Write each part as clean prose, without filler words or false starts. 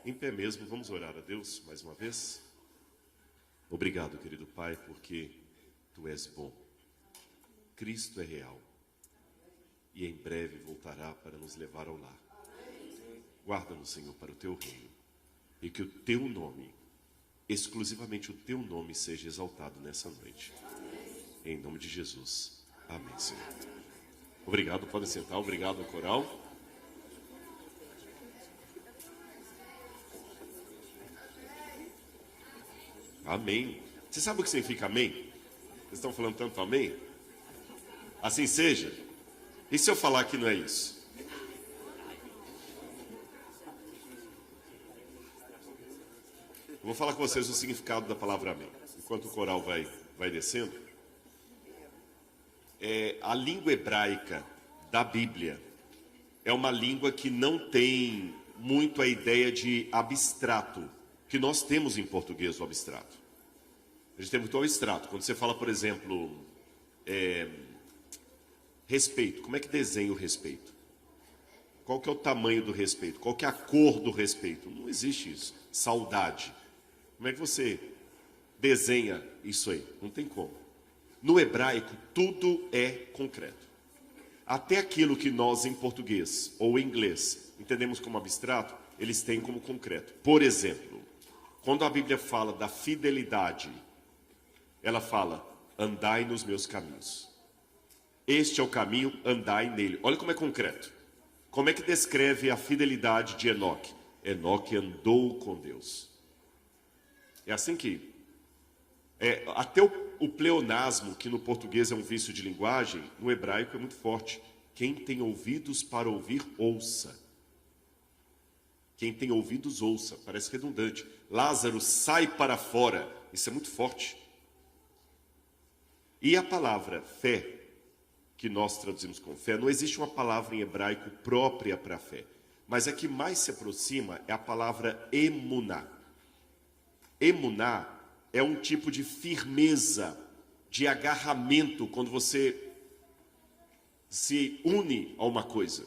Em pé mesmo, vamos orar a Deus mais uma vez. Obrigado, querido Pai, porque Tu és bom. Cristo é real e em breve voltará para nos levar ao lar. Guarda-nos, Senhor, para o Teu reino e que o Teu nome, exclusivamente o Teu nome, seja exaltado nessa noite. Em nome de Jesus. Amém, Senhor. Obrigado, podem sentar. Obrigado ao coral. Amém. Você sabe o que significa amém? Vocês estão falando tanto amém? Assim seja. E se eu falar que não é isso? Eu vou falar com vocês o significado da palavra amém. Enquanto o coral vai descendo. A língua hebraica da Bíblia é uma língua que não tem muito a ideia de abstrato, que nós temos em português o abstrato. A gente tem muito o abstrato. Quando você fala, por exemplo, respeito, como é que desenha o respeito? Qual que é o tamanho do respeito? Qual que é a cor do respeito? Não existe isso. Saudade. Como é que você desenha isso aí? Não tem como. No hebraico, tudo é concreto. Até aquilo que nós, em português ou em inglês, entendemos como abstrato, eles têm como concreto. Por exemplo, quando a Bíblia fala da fidelidade, ela fala, andai nos meus caminhos. Este é o caminho, andai nele. Olha como é concreto. Como é que descreve a fidelidade de Enoque? Enoque andou com Deus. É assim que... até o pleonasmo, que no português é um vício de linguagem, no hebraico é muito forte. Quem tem ouvidos para ouvir, ouça. Quem tem ouvidos, ouça. Parece redundante. Lázaro, sai para fora. Isso é muito forte. E a palavra fé, que nós traduzimos como fé, não existe uma palavra em hebraico própria para fé. Mas a que mais se aproxima é a palavra emuná. Emuná é um tipo de firmeza, de agarramento, quando você se une a uma coisa.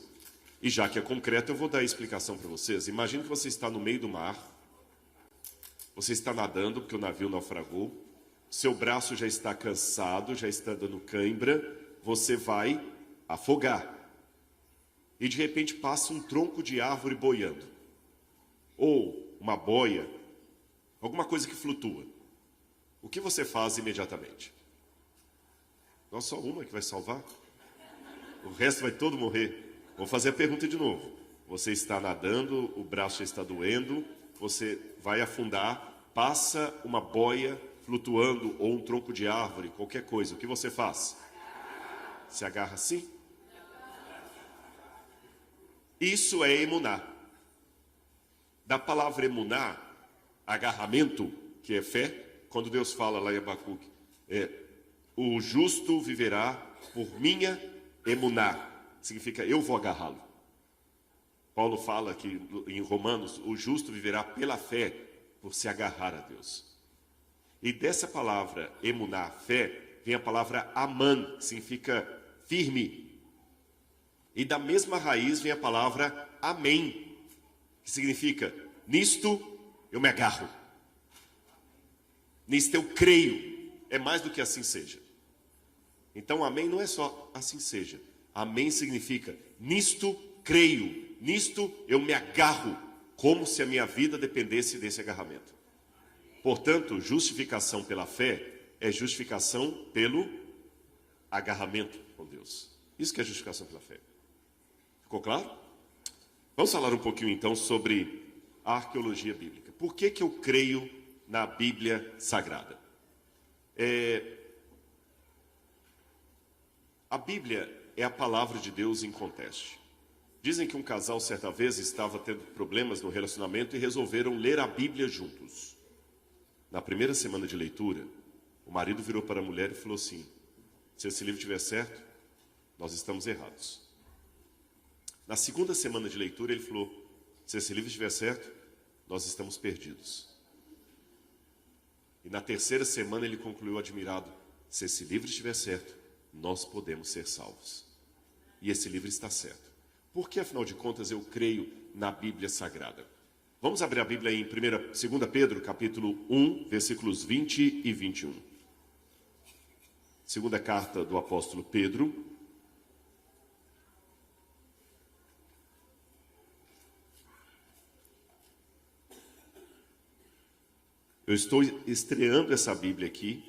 E já que é concreto, eu vou dar a explicação para vocês. Imagina que você está no meio do mar, você está nadando, porque o navio naufragou, seu braço já está cansado, já está dando cãibra, você vai afogar. E de repente passa um tronco de árvore boiando. Ou uma boia, alguma coisa que flutua. O que você faz imediatamente? Não só uma que vai salvar? O resto vai todo morrer. Vou fazer a pergunta de novo. Você está nadando, o braço já está doendo, você vai afundar, passa uma boia flutuando ou um tronco de árvore, qualquer coisa. O que você faz? Se agarra assim? Isso é emuná. Da palavra emuná, agarramento, que é fé, quando Deus fala lá em Abacuque, o justo viverá por minha emuná. Significa, eu vou agarrá-lo. Paulo fala aqui em Romanos, o justo viverá pela fé, por se agarrar a Deus. E dessa palavra emuná, fé, vem a palavra aman, que significa firme. E da mesma raiz vem a palavra amém, que significa, nisto eu me agarro. Nisto eu creio. É mais do que assim seja. Então amém não é só assim seja. Amém significa, nisto creio, nisto eu me agarro, como se a minha vida dependesse desse agarramento. Portanto, justificação pela fé é justificação pelo agarramento com Deus. Isso que é justificação pela fé. Ficou claro? Vamos falar um pouquinho então sobre a arqueologia bíblica. Por que eu creio na Bíblia Sagrada? A Bíblia é a palavra de Deus em contexto. Dizem que um casal certa vez estava tendo problemas no relacionamento e resolveram ler a Bíblia juntos. Na primeira semana de leitura, o marido virou para a mulher e falou assim, se esse livro estiver certo, nós estamos errados. Na segunda semana de leitura, ele falou, se esse livro estiver certo, nós estamos perdidos. E na terceira semana ele concluiu admirado, se esse livro estiver certo, nós podemos ser salvos. E esse livro está certo. Por que, afinal de contas, eu creio na Bíblia Sagrada? Vamos abrir a Bíblia em 2 Pedro, capítulo 1, versículos 20 e 21. Segunda carta do apóstolo Pedro. Eu estou estreando essa Bíblia aqui,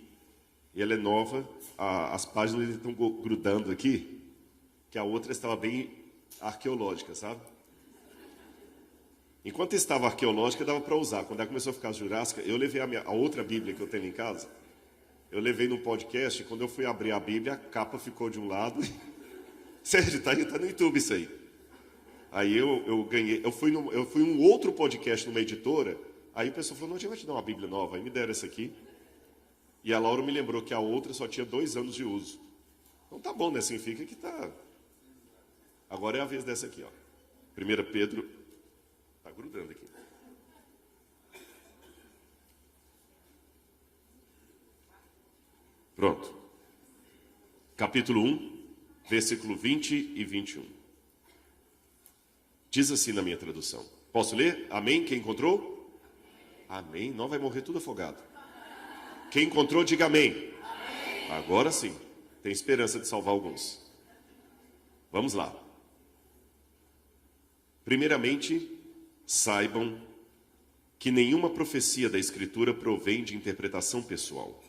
e ela é nova, as páginas estão grudando aqui, que a outra estava bem arqueológica, sabe? Enquanto estava arqueológica, dava para usar. Quando ela começou a ficar jurássica, eu levei a outra Bíblia que eu tenho em casa, eu levei no podcast, e quando eu fui abrir a Bíblia, a capa ficou de um lado. Sérgio, tá no YouTube isso aí. Aí eu ganhei, eu fui em um outro podcast numa editora, aí o pessoal falou, não, a gente vai te dar uma Bíblia nova. Aí me deram essa aqui. E a Laura me lembrou que a outra só tinha 2 anos de uso. Então tá bom, né? Significa que tá... Agora é a vez dessa aqui, ó. 1 Pedro... Tá grudando aqui. Pronto. Capítulo 1, versículo 20 e 21. Diz assim na minha tradução. Posso ler? Amém? Quem encontrou? Amém. Não vai morrer tudo afogado. Quem encontrou, diga amém. Amém. Agora sim. Tem esperança de salvar alguns. Vamos lá. Primeiramente, saibam que nenhuma profecia da Escritura provém de interpretação pessoal,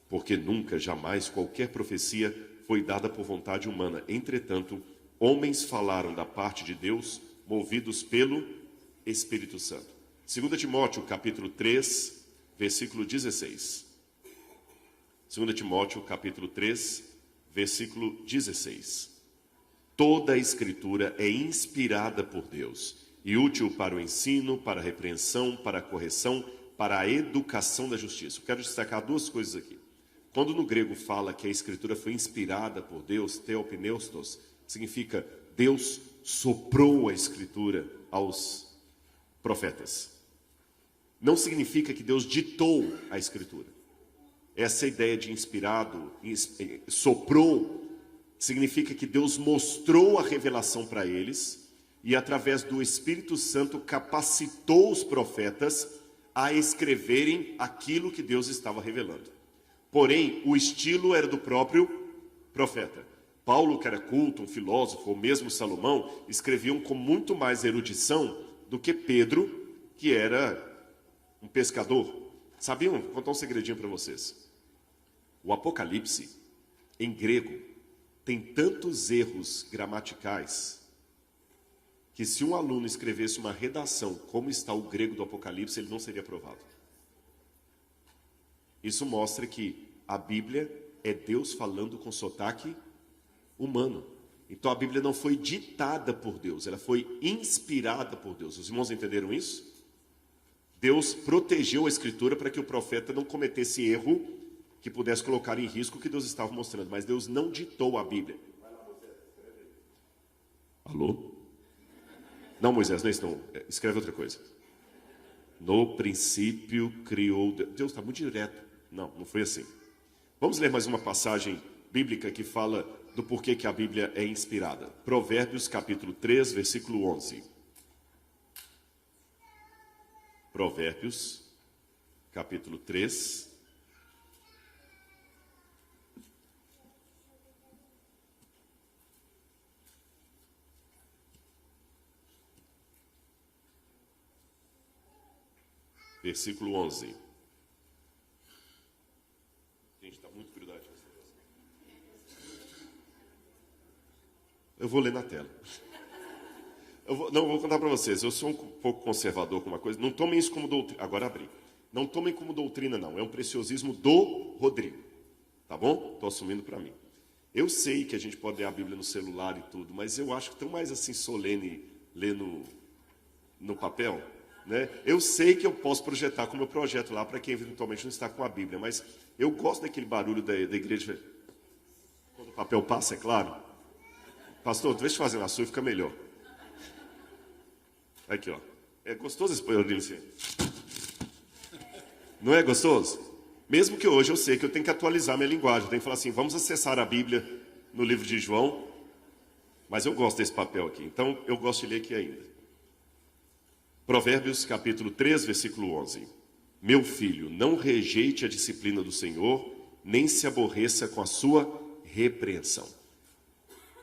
porque nunca, jamais, qualquer profecia foi dada por vontade humana. Entretanto, homens falaram da parte de Deus, movidos pelo Espírito Santo. 2 Timóteo, capítulo 3, versículo 16. 2 Timóteo, capítulo 3, versículo 16. Toda a Escritura é inspirada por Deus e útil para o ensino, para a repreensão, para a correção, para a educação da justiça. Eu quero destacar 2 coisas aqui. Quando no grego fala que a Escritura foi inspirada por Deus, theopneustos, significa Deus soprou a Escritura aos profetas. Não significa que Deus ditou a Escritura. Essa ideia de inspirado, soprou, significa que Deus mostrou a revelação para eles e através do Espírito Santo capacitou os profetas a escreverem aquilo que Deus estava revelando. Porém, o estilo era do próprio profeta. Paulo, que era culto, um filósofo, ou mesmo Salomão, escreviam com muito mais erudição do que Pedro, que era um pescador. Sabiam? Vou contar um segredinho para vocês. O Apocalipse, em grego, tem tantos erros gramaticais que se um aluno escrevesse uma redação como está o grego do Apocalipse, ele não seria aprovado. Isso mostra que a Bíblia é Deus falando com sotaque humano. Então a Bíblia não foi ditada por Deus, ela foi inspirada por Deus. Os irmãos entenderam isso? Deus protegeu a Escritura para que o profeta não cometesse erro que pudesse colocar em risco o que Deus estava mostrando. Mas Deus não ditou a Bíblia. Alô? Não, Moisés, não é isso não. Escreve outra coisa. No princípio criou... Deus está muito direto. Não, não foi assim. Vamos ler mais uma passagem bíblica que fala do porquê que a Bíblia é inspirada. Provérbios, capítulo 3, versículo 11. Provérbios, capítulo 3. Versículo 11. Gente, está muito grudado. Eu vou ler na tela. Eu vou contar para vocês. Eu sou um pouco conservador com uma coisa. Não tomem isso como doutrina. Agora abri. Não tomem como doutrina, não. É um preciosismo do Rodrigo. Tá bom? Estou assumindo para mim. Eu sei que a gente pode ler a Bíblia no celular e tudo, mas eu acho que tão mais assim solene ler no papel. Né? Eu sei que eu posso projetar como eu projeto lá para quem eventualmente não está com a Bíblia, mas eu gosto daquele barulho da igreja. Quando o papel passa, é claro. Pastor, deixa eu fazer na sua e fica melhor. Aqui, ó. É gostoso esse barulho assim. Não é gostoso? Mesmo que hoje eu sei que eu tenho que atualizar minha linguagem. Eu tenho que falar assim, vamos acessar a Bíblia no livro de João. Mas eu gosto desse papel aqui, então eu gosto de ler aqui ainda. Provérbios capítulo 3, versículo 11. Meu filho, não rejeite a disciplina do Senhor, nem se aborreça com a sua repreensão.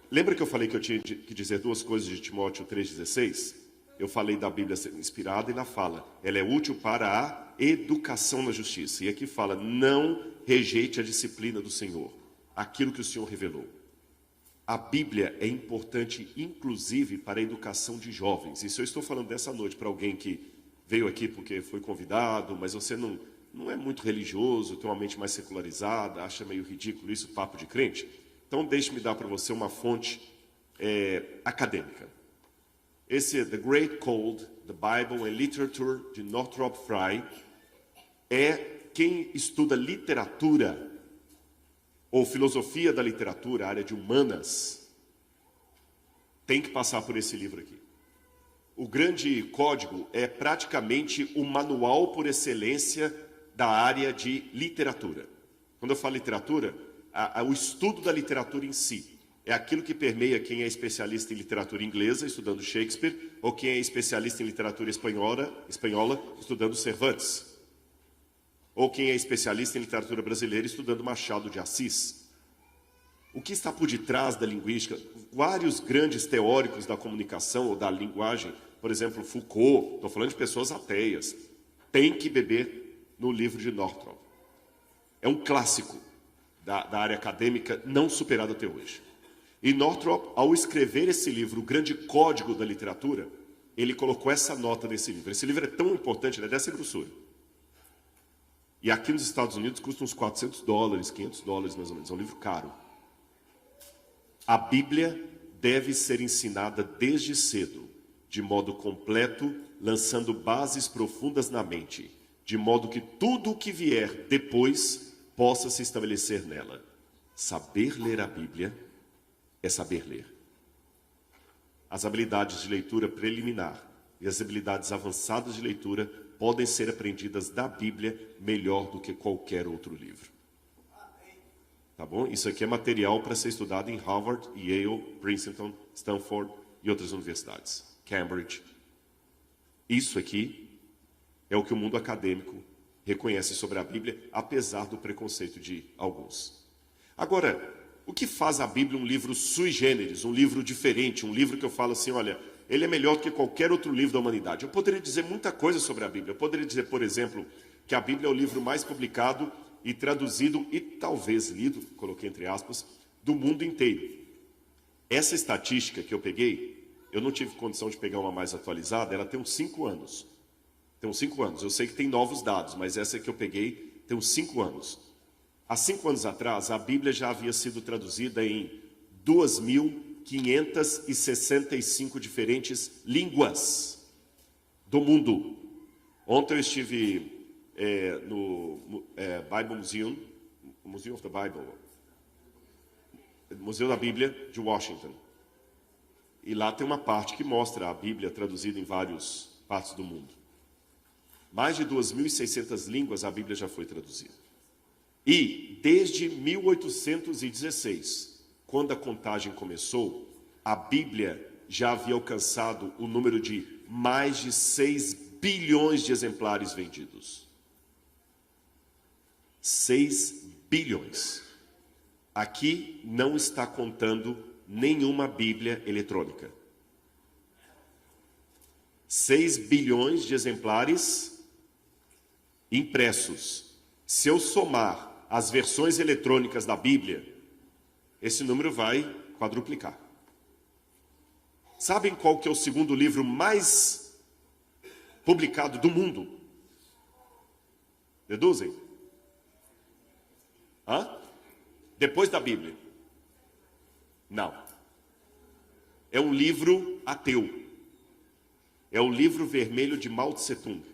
Lembra que eu falei que eu tinha que dizer duas coisas de Timóteo 3,16? Eu falei da Bíblia ser inspirada e ela fala, ela é útil para a educação na justiça. E aqui fala, não rejeite a disciplina do Senhor, aquilo que o Senhor revelou. A Bíblia é importante, inclusive, para a educação de jovens. E se eu estou falando dessa noite para alguém que veio aqui porque foi convidado, mas você não é muito religioso, tem uma mente mais secularizada, acha meio ridículo isso, papo de crente, então deixe-me dar para você uma fonte acadêmica. Esse The Great Code, The Bible and Literature, de Northrop Frye, é quem estuda literatura ou filosofia da literatura, área de humanas, tem que passar por esse livro aqui. O Grande Código é praticamente o manual por excelência da área de literatura. Quando eu falo literatura, o estudo da literatura em si é aquilo que permeia quem é especialista em literatura inglesa, estudando Shakespeare, ou quem é especialista em literatura espanhola estudando Cervantes. Ou quem é especialista em literatura brasileira, estudando Machado de Assis. O que está por detrás da linguística? Vários grandes teóricos da comunicação ou da linguagem, por exemplo, Foucault, estou falando de pessoas ateias, tem que beber no livro de Northrop. É um clássico da área acadêmica não superado até hoje. E Northrop, ao escrever esse livro, O Grande Código da Literatura, ele colocou essa nota nesse livro. Esse livro é tão importante, ele é dessa grossura. E aqui nos Estados Unidos custa uns $400, $500 mais ou menos. É um livro caro. A Bíblia deve ser ensinada desde cedo, de modo completo, lançando bases profundas na mente, de modo que tudo o que vier depois possa se estabelecer nela. Saber ler a Bíblia é saber ler. As habilidades de leitura preliminar e as habilidades avançadas de leitura podem ser aprendidas da Bíblia melhor do que qualquer outro livro. Tá bom? Isso aqui é material para ser estudado em Harvard, Yale, Princeton, Stanford e outras universidades. Cambridge. Isso aqui é o que o mundo acadêmico reconhece sobre a Bíblia, apesar do preconceito de alguns. Agora, o que faz a Bíblia um livro sui generis, um livro diferente, um livro que eu falo assim, olha, ele é melhor do que qualquer outro livro da humanidade? Eu poderia dizer muita coisa sobre a Bíblia. Eu poderia dizer, por exemplo, que a Bíblia é o livro mais publicado e traduzido e talvez lido, coloquei entre aspas, do mundo inteiro. Essa estatística que eu peguei, eu não tive condição de pegar uma mais atualizada, ela tem uns 5 anos. Tem uns 5 anos. Eu sei que tem novos dados, mas essa que eu peguei tem uns 5 anos. Há 5 anos atrás, a Bíblia já havia sido traduzida em 2.565 diferentes línguas do mundo. Ontem eu estive no Bible Museum, Museum of the Bible, Museu da Bíblia de Washington. E lá tem uma parte que mostra a Bíblia traduzida em várias partes do mundo. Mais de 2.600 línguas a Bíblia já foi traduzida. E desde 1816, quando a contagem começou, a Bíblia já havia alcançado o número de mais de 6 bilhões de exemplares vendidos. 6 bilhões. Aqui não está contando nenhuma Bíblia eletrônica. 6 bilhões de exemplares impressos. Se eu somar as versões eletrônicas da Bíblia, esse número vai quadruplicar. Sabem qual que é o segundo livro mais publicado do mundo? Deduzem? Depois da Bíblia? Não. É um livro ateu. É o livro vermelho de Mao Tse Tung.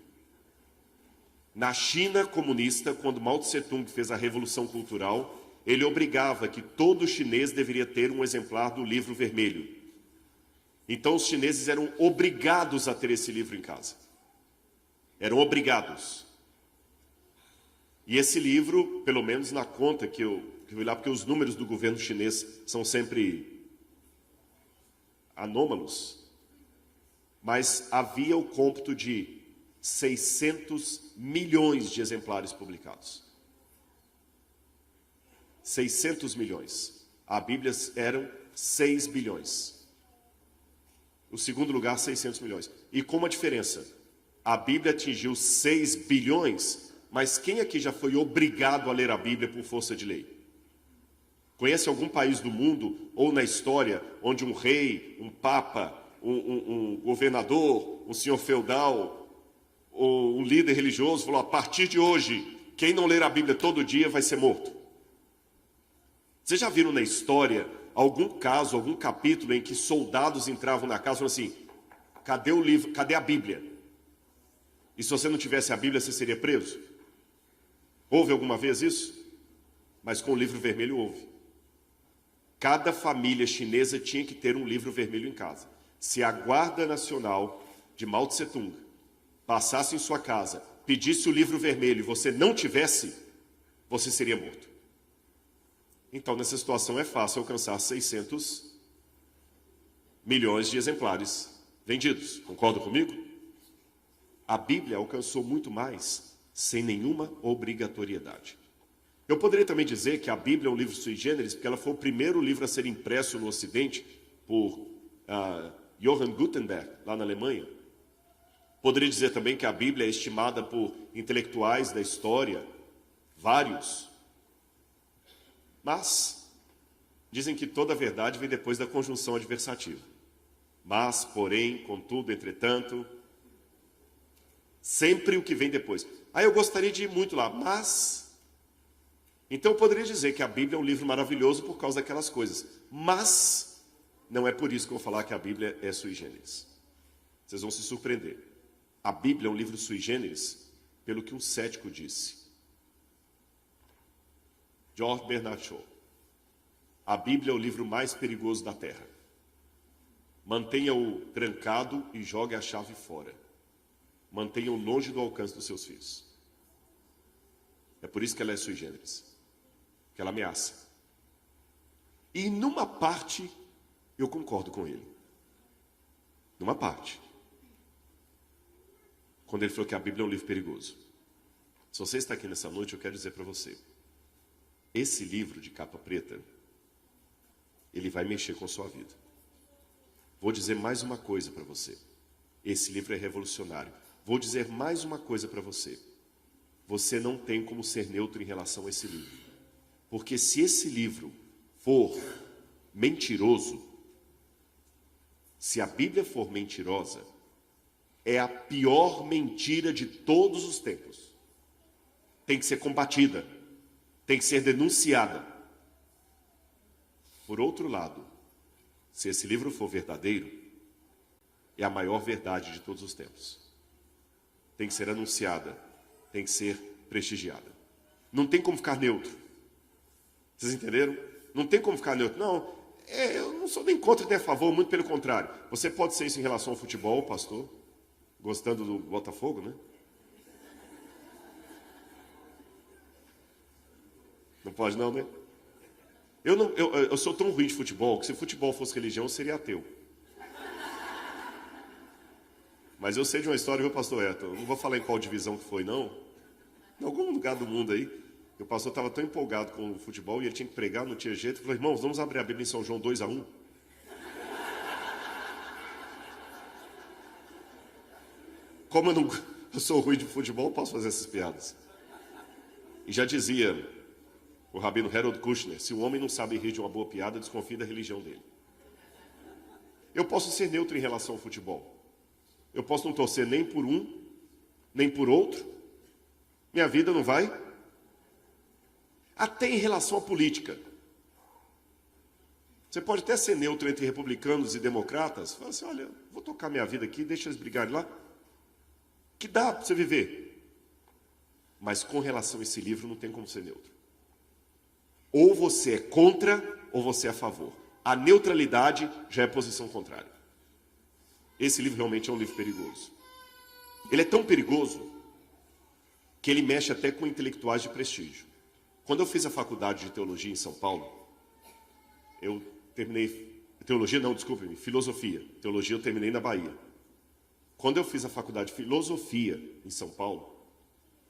Na China comunista, quando Mao Tse Tung fez a Revolução Cultural, ele obrigava que todo chinês deveria ter um exemplar do livro vermelho. Então os chineses eram obrigados a ter esse livro em casa. Eram obrigados. E esse livro, pelo menos na conta que eu vi lá, porque os números do governo chinês são sempre anômalos. mas havia o cômputo de 600 milhões de exemplares publicados. 600 milhões. A Bíblia eram 6 bilhões. O segundo lugar, 600 milhões. E com uma diferença. A Bíblia atingiu 6 bilhões, mas quem aqui já foi obrigado a ler a Bíblia por força de lei? Conhece algum país do mundo, ou na história, onde um rei, um papa, um governador, um senhor feudal, ou um líder religioso falou, a partir de hoje, quem não ler a Bíblia todo dia vai ser morto? Vocês já viram na história algum caso, algum capítulo em que soldados entravam na casa e falaram assim, cadê o livro, cadê a Bíblia? E se você não tivesse a Bíblia, você seria preso? Houve alguma vez isso? Mas com o livro vermelho houve. Cada família chinesa tinha que ter um livro vermelho em casa. Se a Guarda Nacional de Mao Tse Tung passasse em sua casa, pedisse o livro vermelho e você não tivesse, você seria morto. Então, nessa situação é fácil alcançar 600 milhões de exemplares vendidos. Concordam comigo? A Bíblia alcançou muito mais sem nenhuma obrigatoriedade. Eu poderia também dizer que a Bíblia é um livro sui generis, porque ela foi o primeiro livro a ser impresso no Ocidente por Johann Gutenberg, lá na Alemanha. Poderia dizer também que a Bíblia é estimada por intelectuais da história, vários. Mas, dizem que toda a verdade vem depois da conjunção adversativa. Mas, porém, contudo, entretanto, sempre o que vem depois. Eu gostaria de ir muito lá, mas... Então eu poderia dizer que a Bíblia é um livro maravilhoso por causa daquelas coisas. Mas, não é por isso que eu vou falar que a Bíblia é sui generis. Vocês vão se surpreender. A Bíblia é um livro sui generis pelo que um cético disse. George Bernard Shaw. A Bíblia é o livro mais perigoso da Terra. Mantenha-o trancado e jogue a chave fora. Mantenha-o longe do alcance dos seus filhos. É por isso que ela é sui generis. Que ela ameaça. E numa parte, eu concordo com ele. Numa parte. Quando ele falou que a Bíblia é um livro perigoso. Se você está aqui nessa noite, eu quero dizer para você. Esse livro de capa preta, ele vai mexer com a sua vida. Vou dizer mais uma coisa para você. Esse livro é revolucionário. Vou dizer mais uma coisa para você. Você não tem como ser neutro em relação a esse livro. Porque se esse livro for mentiroso, se a Bíblia for mentirosa, é a pior mentira de todos os tempos. Tem que ser combatida. Tem que ser denunciada. Por outro lado, se esse livro for verdadeiro, é a maior verdade de todos os tempos. Tem que ser anunciada, tem que ser prestigiada. Não tem como ficar neutro. Vocês entenderam? Não tem como ficar neutro. Não, eu não sou nem contra nem a favor, muito pelo contrário. Você pode ser isso em relação ao futebol, pastor, gostando do Botafogo, né? Não pode não, né? Eu sou tão ruim de futebol que se futebol fosse religião, eu seria ateu. Mas eu sei de uma história, viu, pastor Eto? Não vou falar em qual divisão que foi, não. Em algum lugar do mundo aí, o pastor estava tão empolgado com o futebol e ele tinha que pregar, não tinha jeito. Ele falou, irmãos, vamos abrir a Bíblia em São João 2:1. Como eu sou ruim de futebol, eu posso fazer essas piadas. E já dizia o rabino Harold Kushner, se o homem não sabe rir de uma boa piada, desconfie da religião dele. Eu posso ser neutro em relação ao futebol. Eu posso não torcer nem por um, nem por outro. Minha vida não vai. Até em relação à política. Você pode até ser neutro entre republicanos e democratas. Fala assim, olha, vou tocar minha vida aqui, deixa eles brigarem lá. Que dá para você viver. Mas com relação a esse livro, não tem como ser neutro. Ou você é contra, ou você é a favor. A neutralidade já é posição contrária. Esse livro realmente é um livro perigoso. Ele é tão perigoso que ele mexe até com intelectuais de prestígio. Quando eu fiz a faculdade de teologia em São Paulo, eu terminei... Teologia não, desculpe-me, filosofia. Teologia eu terminei na Bahia. quando eu fiz a faculdade de filosofia em São Paulo,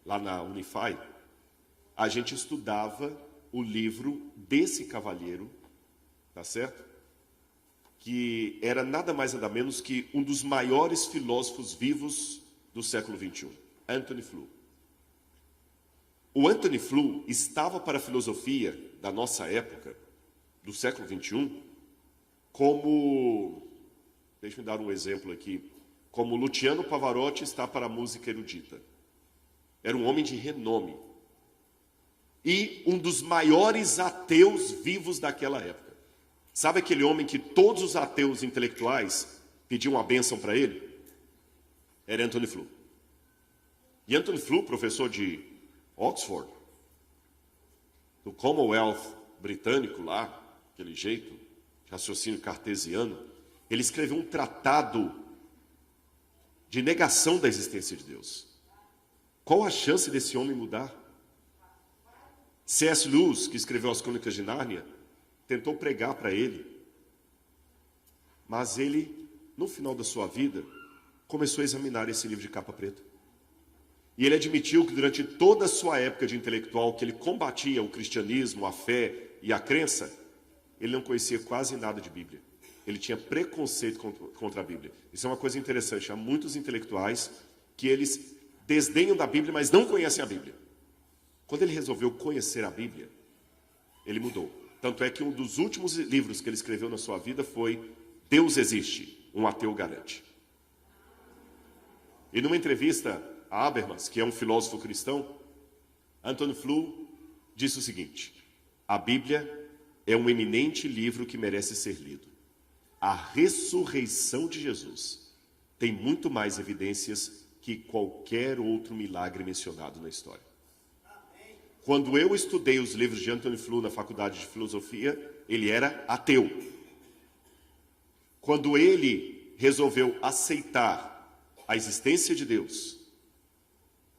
lá na Unify, a gente estudava o livro desse cavalheiro, tá certo? Que era nada mais nada menos que um dos maiores filósofos vivos do século XXI, Antony Flew. O Antony Flew estava para a filosofia da nossa época, do século XXI, como, deixa eu dar um exemplo aqui, como Luciano Pavarotti está para a música erudita. Era um homem de renome. E um dos maiores ateus vivos daquela época. Sabe aquele homem que todos os ateus intelectuais pediam uma bênção para ele? Era Antony Flew. E Antony Flew, professor de Oxford, do Commonwealth britânico lá, aquele jeito, de raciocínio cartesiano, ele escreveu um tratado de negação da existência de Deus. Qual a chance desse homem mudar? C.S. Lewis, que escreveu as Crônicas de Nárnia, tentou pregar para ele, mas ele, no final da sua vida, começou a examinar esse livro de capa preta. E ele admitiu que durante toda a sua época de intelectual, que ele combatia o cristianismo, a fé e a crença, ele não conhecia quase nada de Bíblia. Ele tinha preconceito contra a Bíblia. Isso é uma coisa interessante. Há muitos intelectuais que eles desdenham da Bíblia, mas não conhecem a Bíblia. Quando ele resolveu conhecer a Bíblia, ele mudou. Tanto é que um dos últimos livros que ele escreveu na sua vida foi Deus Existe, um ateu garante. E numa entrevista a Habermas, que é um filósofo cristão, Antony Flew disse o seguinte: a Bíblia é um eminente livro que merece ser lido. A ressurreição de Jesus tem muito mais evidências que qualquer outro milagre mencionado na história. Quando eu estudei os livros de Antony Flew na faculdade de filosofia, ele era ateu. Quando ele resolveu aceitar a existência de Deus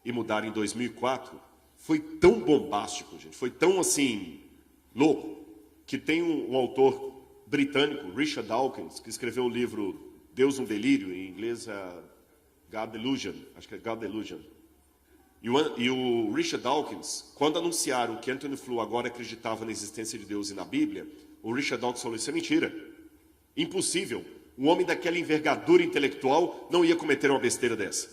e mudar em 2004, foi tão bombástico, gente, foi tão assim, louco, que tem um autor britânico, Richard Dawkins, que escreveu o livro Deus um Delírio, em inglês God Delusion, acho que é God Delusion. E o Richard Dawkins, quando anunciaram que Antony Flew agora acreditava na existência de Deus e na Bíblia, o Richard Dawkins falou: isso é mentira. Impossível. Um homem daquela envergadura intelectual não ia cometer uma besteira dessa.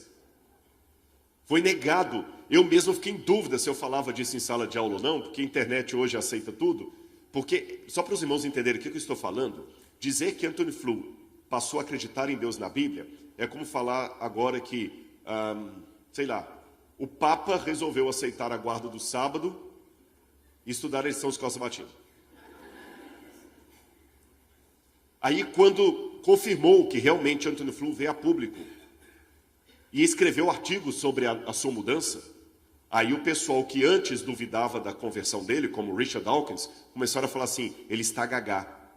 Foi negado. Eu mesmo fiquei em dúvida se eu falava disso em sala de aula ou não, porque a internet hoje aceita tudo. Porque, só para os irmãos entenderem o que eu estou falando, dizer que Antony Flew passou a acreditar em Deus na Bíblia é como falar agora que, sei lá, o Papa resolveu aceitar a guarda do sábado e estudar a lição de Costa Batina. Aí, quando confirmou que realmente Antony Flew veio a público e escreveu artigos sobre a sua mudança, aí o pessoal que antes duvidava da conversão dele, como Richard Dawkins, começaram a falar assim: ele está gagá,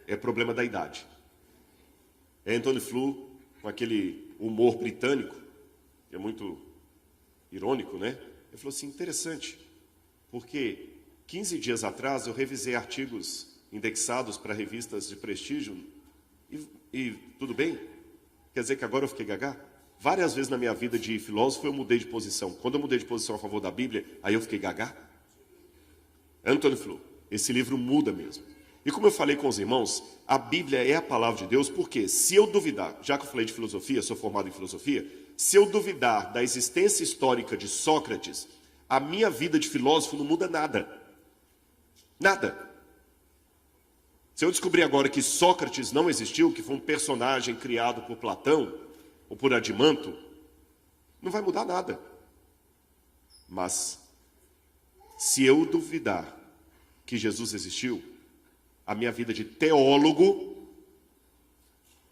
é problema da idade. Antony Flew, com aquele humor britânico, que é muito irônico, né? Ele falou assim: interessante, porque 15 dias atrás eu revisei artigos indexados para revistas de prestígio e tudo bem? Quer dizer que agora eu fiquei gagá? Várias vezes na minha vida de filósofo eu mudei de posição. Quando eu mudei de posição a favor da Bíblia, aí eu fiquei gagá. Antony Flew, esse livro muda mesmo. E como eu falei com os irmãos, a Bíblia é a palavra de Deus, porque se eu duvidar, já que eu falei de filosofia, sou formado em filosofia, se eu duvidar da existência histórica de Sócrates, a minha vida de filósofo não muda nada. Nada. Se eu descobrir agora que Sócrates não existiu, que foi um personagem criado por Platão ou por Adimanto, não vai mudar nada. Mas, se eu duvidar que Jesus existiu, a minha vida de teólogo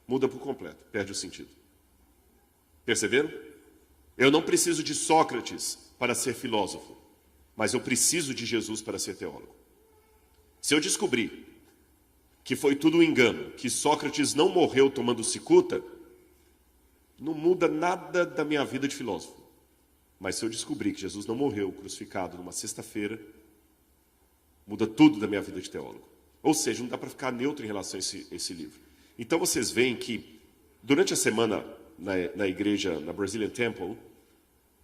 muda por completo, perde o sentido. Perceberam? Eu não preciso de Sócrates para ser filósofo, mas eu preciso de Jesus para ser teólogo. Se eu descobrir que foi tudo um engano, que Sócrates não morreu tomando cicuta, não muda nada da minha vida de filósofo. Mas se eu descobrir que Jesus não morreu crucificado numa sexta-feira, muda tudo da minha vida de teólogo. Ou seja, não dá para ficar neutro em relação a esse livro. Então vocês veem que, durante a semana na igreja, na Brazilian Temple,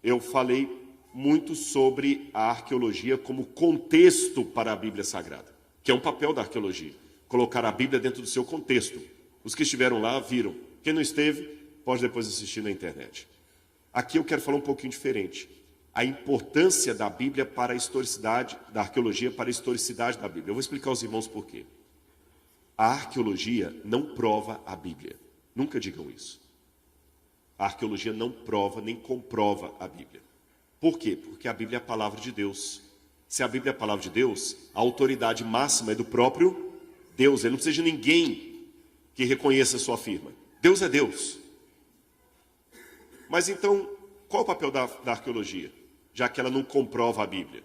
eu falei muito sobre a arqueologia como contexto para a Bíblia Sagrada, que é um papel da arqueologia, colocar a Bíblia dentro do seu contexto. Os que estiveram lá viram. Quem não esteve, pode depois assistir na internet. Aqui eu quero falar um pouquinho diferente. A importância da Bíblia para a historicidade, da arqueologia para a historicidade da Bíblia. Eu vou explicar aos irmãos por quê. A arqueologia não prova a Bíblia. Nunca digam isso. A arqueologia não prova nem comprova a Bíblia. Por quê? Porque a Bíblia é a palavra de Deus. Se a Bíblia é a palavra de Deus, a autoridade máxima é do próprio Deus. Ele não precisa de ninguém que reconheça a sua firma. Deus é Deus. Mas então, qual é o papel da arqueologia? Já que ela não comprova a Bíblia.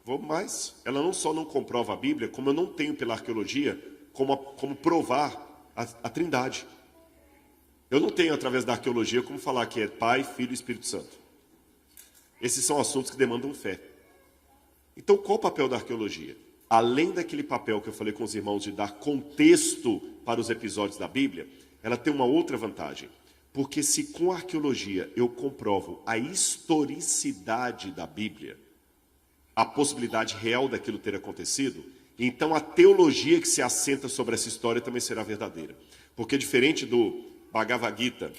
Vamos mais. Ela não só não comprova a Bíblia, como eu não tenho pela arqueologia como provar a Trindade. Eu não tenho, através da arqueologia, como falar que é Pai, Filho e Espírito Santo. Esses são assuntos que demandam fé. Então, qual o papel da arqueologia? Além daquele papel que eu falei com os irmãos de dar contexto para os episódios da Bíblia, ela tem uma outra vantagem. Porque se com a arqueologia eu comprovo a historicidade da Bíblia, a possibilidade real daquilo ter acontecido, então a teologia que se assenta sobre essa história também será verdadeira. Porque diferente do Bhagavad Gita,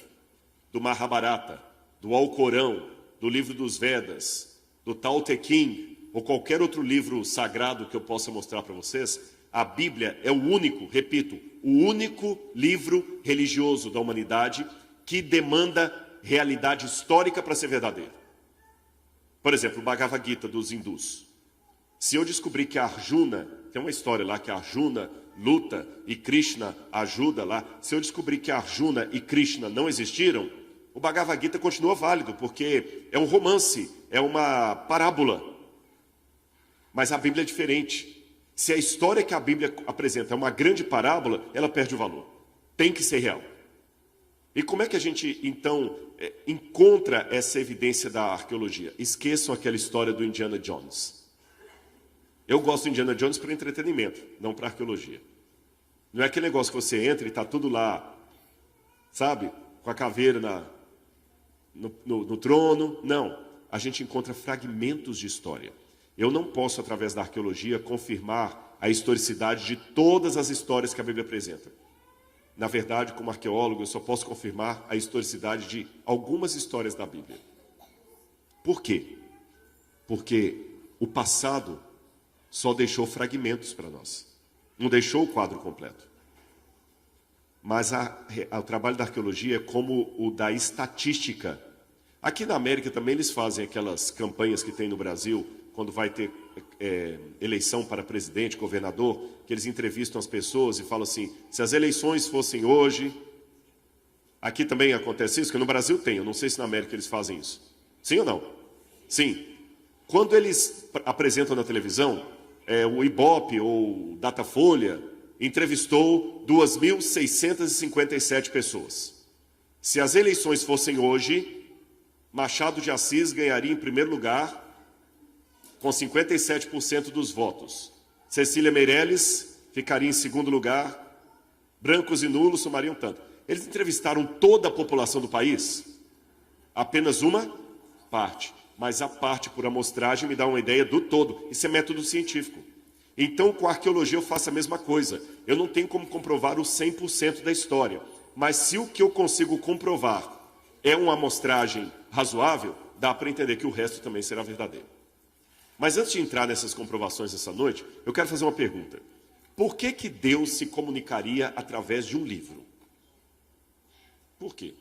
do Mahabharata, do Alcorão, do livro dos Vedas, do Tao Te Ching, ou qualquer outro livro sagrado que eu possa mostrar para vocês, a Bíblia é o único, repito, o único livro religioso da humanidade que demanda realidade histórica para ser verdadeiro. Por exemplo, o Bhagavad Gita dos hindus. Se eu descobrir que Arjuna, tem uma história lá que Arjuna luta e Krishna ajuda lá, se eu descobrir que Arjuna e Krishna não existiram, o Bhagavad Gita continua válido, porque é um romance, é uma parábola. Mas a Bíblia é diferente. Se a história que a Bíblia apresenta é uma grande parábola, ela perde o valor. Tem que ser real. E como é que a gente, então, encontra essa evidência da arqueologia? Esqueçam aquela história do Indiana Jones. Eu gosto do Indiana Jones para entretenimento, não para arqueologia. Não é aquele negócio que você entra e está tudo lá, sabe? Com a caveira no trono. Não. A gente encontra fragmentos de história. Eu não posso, através da arqueologia, confirmar a historicidade de todas as histórias que a Bíblia apresenta. Na verdade, como arqueólogo, eu só posso confirmar a historicidade de algumas histórias da Bíblia. Por quê? Porque o passado só deixou fragmentos para nós. Não deixou o quadro completo. Mas o trabalho da arqueologia é como o da estatística. Aqui na América também eles fazem aquelas campanhas que tem no Brasil, quando vai ter eleição para presidente, governador, que eles entrevistam as pessoas e falam assim, se as eleições fossem hoje... Aqui também acontece isso, que no Brasil tem, eu não sei se na América eles fazem isso. Sim ou não? Sim. Quando eles apresentam na televisão, o Ibope ou Datafolha entrevistou 2.657 pessoas. Se as eleições fossem hoje, Machado de Assis ganharia em primeiro lugar com 57% dos votos. Cecília Meirelles ficaria em segundo lugar. Brancos e nulos somariam tanto. Eles entrevistaram toda a população do país? Apenas uma parte. Mas a parte por amostragem me dá uma ideia do todo. Isso é método científico. Então, com a arqueologia eu faço a mesma coisa. Eu não tenho como comprovar o 100% da história. Mas se o que eu consigo comprovar é uma amostragem razoável, dá para entender que o resto também será verdadeiro. Mas antes de entrar nessas comprovações essa noite, eu quero fazer uma pergunta. Por que Deus se comunicaria através de um livro? Por quê?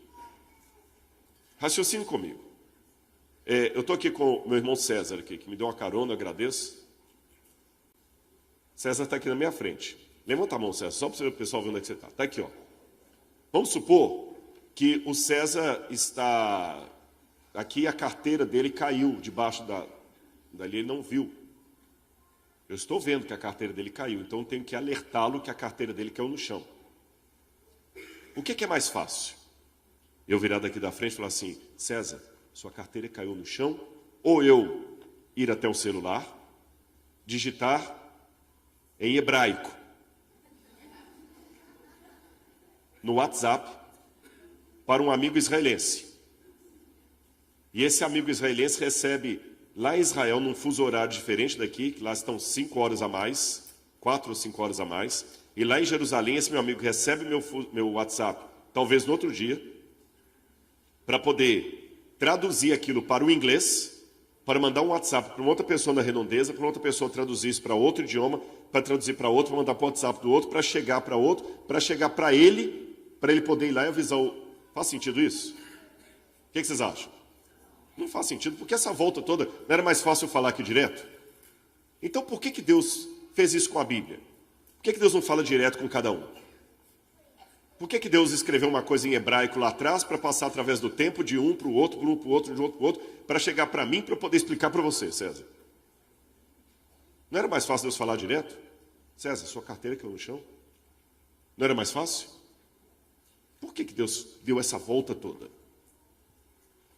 Raciocine comigo. Eu estou aqui com o meu irmão César, aqui, que me deu uma carona, eu agradeço. César está aqui na minha frente. Levanta a mão, César, só para o pessoal ver onde é que você está. Está aqui, ó. Vamos supor que o César está... Aqui a carteira dele caiu debaixo dali, ele não viu. Eu estou vendo que a carteira dele caiu, então eu tenho que alertá-lo que a carteira dele caiu no chão. O que é mais fácil? Eu virar daqui da frente e falar assim, César, sua carteira caiu no chão, ou eu ir até o celular, digitar em hebraico, no WhatsApp, para um amigo israelense. E esse amigo israelense recebe lá em Israel, num fuso horário diferente daqui, que lá estão 5 horas a mais, 4 ou 5 horas a mais. E lá em Jerusalém, esse meu amigo recebe meu WhatsApp, talvez no outro dia, para poder traduzir aquilo para o inglês, para mandar um WhatsApp para uma outra pessoa na redondeza, para outra pessoa traduzir isso para outro idioma, para traduzir para outro, para mandar para o WhatsApp do outro, para chegar para outro, para chegar para ele poder ir lá e avisar o... Faz sentido isso? O que vocês acham? Não faz sentido, porque essa volta toda não era mais fácil eu falar aqui direto? Então por que Deus fez isso com a Bíblia? Por que Deus não fala direto com cada um? Por que Deus escreveu uma coisa em hebraico lá atrás para passar através do tempo de um para o outro, de um para o outro, de outro para o outro, para chegar para mim, para eu poder explicar para você, César? Não era mais fácil Deus falar direto? César, sua carteira caiu no chão? Não era mais fácil? Por que Deus deu essa volta toda?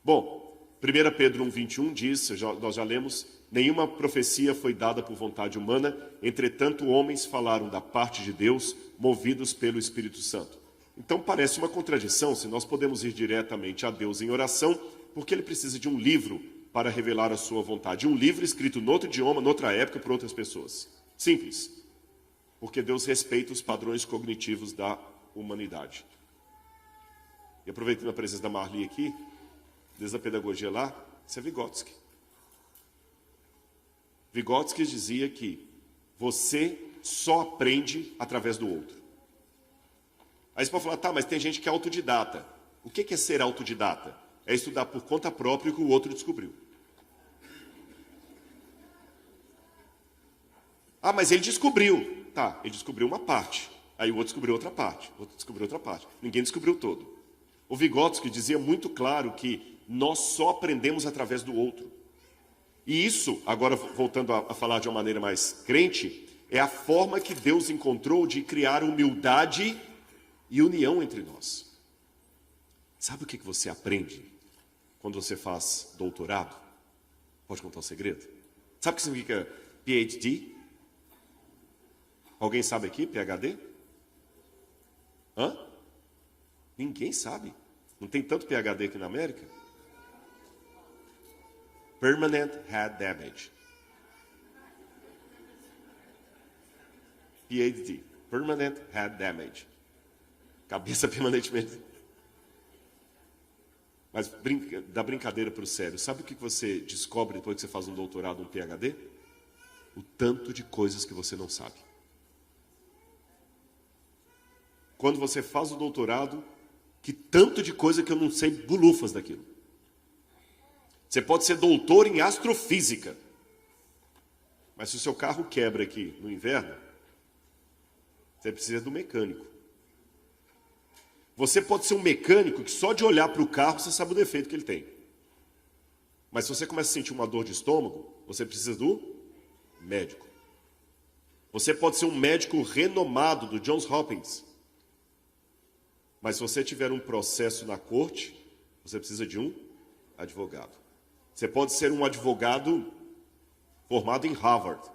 Bom, 1 Pedro 1,21 diz, nós já lemos, nenhuma profecia foi dada por vontade humana, entretanto homens falaram da parte de Deus, movidos pelo Espírito Santo. Então parece uma contradição se nós podemos ir diretamente a Deus em oração, porque ele precisa de um livro para revelar a sua vontade. Um livro escrito em outro idioma, noutra época, por outras pessoas. Simples. Porque Deus respeita os padrões cognitivos da humanidade. E aproveitando a presença da Marli aqui, desde a pedagogia lá, isso é Vygotsky. Vygotsky dizia que você só aprende através do outro. Aí você pode falar, tá, mas tem gente que é autodidata. O que é ser autodidata? É estudar por conta própria o que o outro descobriu. Ah, mas ele descobriu. Tá, ele descobriu uma parte. Aí o outro descobriu outra parte. O outro descobriu outra parte. Ninguém descobriu todo. O Vygotsky dizia muito claro que nós só aprendemos através do outro. E isso, agora voltando a falar de uma maneira mais crente, é a forma que Deus encontrou de criar humildade e união entre nós. Sabe o que você aprende quando você faz doutorado? Pode contar um segredo? Sabe o que significa PhD? Alguém sabe aqui, PhD? Hã? Ninguém sabe. Não tem tanto PhD aqui na América? Permanent Head Damage. PhD. Permanent Head Damage. Cabeça permanentemente. Mas da brincadeira para o sério, sabe o que você descobre depois que você faz um doutorado, um PhD? O tanto de coisas que você não sabe. Quando você faz o doutorado, que tanto de coisa que eu não sei bulufas daquilo. Você pode ser doutor em astrofísica, mas se o seu carro quebra aqui no inverno, você precisa do mecânico. Você pode ser um mecânico que só de olhar para o carro você sabe o defeito que ele tem. Mas se você começa a sentir uma dor de estômago, você precisa do médico. Você pode ser um médico renomado do Johns Hopkins. Mas se você tiver um processo na corte, você precisa de um advogado. Você pode ser um advogado formado em Harvard.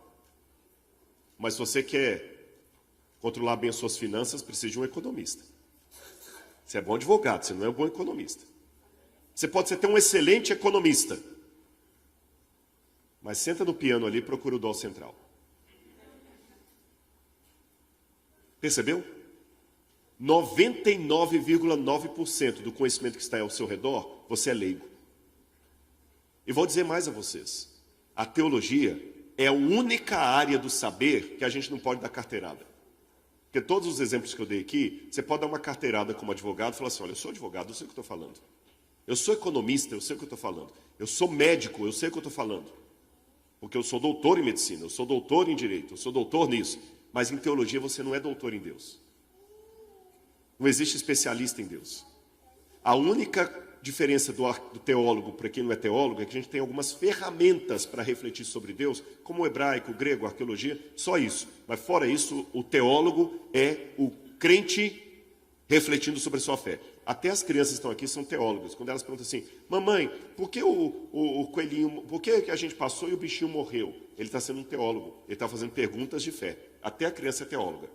Mas se você quer controlar bem as suas finanças, precisa de um economista. Você é bom advogado, você não é um bom economista. Você pode ser até um excelente economista. Mas senta no piano ali e procura o dó central. Percebeu? 99,9% do conhecimento que está ao seu redor, você é leigo. E vou dizer mais a vocês. A teologia é a única área do saber que a gente não pode dar carteirada. Porque todos os exemplos que eu dei aqui, você pode dar uma carteirada como advogado e falar assim, olha, eu sou advogado, eu sei o que estou falando. Eu sou economista, eu sei o que eu estou falando. Eu sou médico, eu sei o que eu estou falando. Porque eu sou doutor em medicina, eu sou doutor em direito, eu sou doutor nisso. Mas em teologia você não é doutor em Deus. Não existe especialista em Deus. A única diferença do teólogo para quem não é teólogo é que a gente tem algumas ferramentas para refletir sobre Deus, como o hebraico, o grego, a arqueologia, só isso. Mas fora isso, o teólogo é o crente refletindo sobre a sua fé. Até as crianças que estão aqui são teólogas. Quando elas perguntam assim, mamãe, por que o coelhinho, por que a gente passou e o bichinho morreu? Ele está sendo um teólogo, ele está fazendo perguntas de fé. Até a criança é teóloga.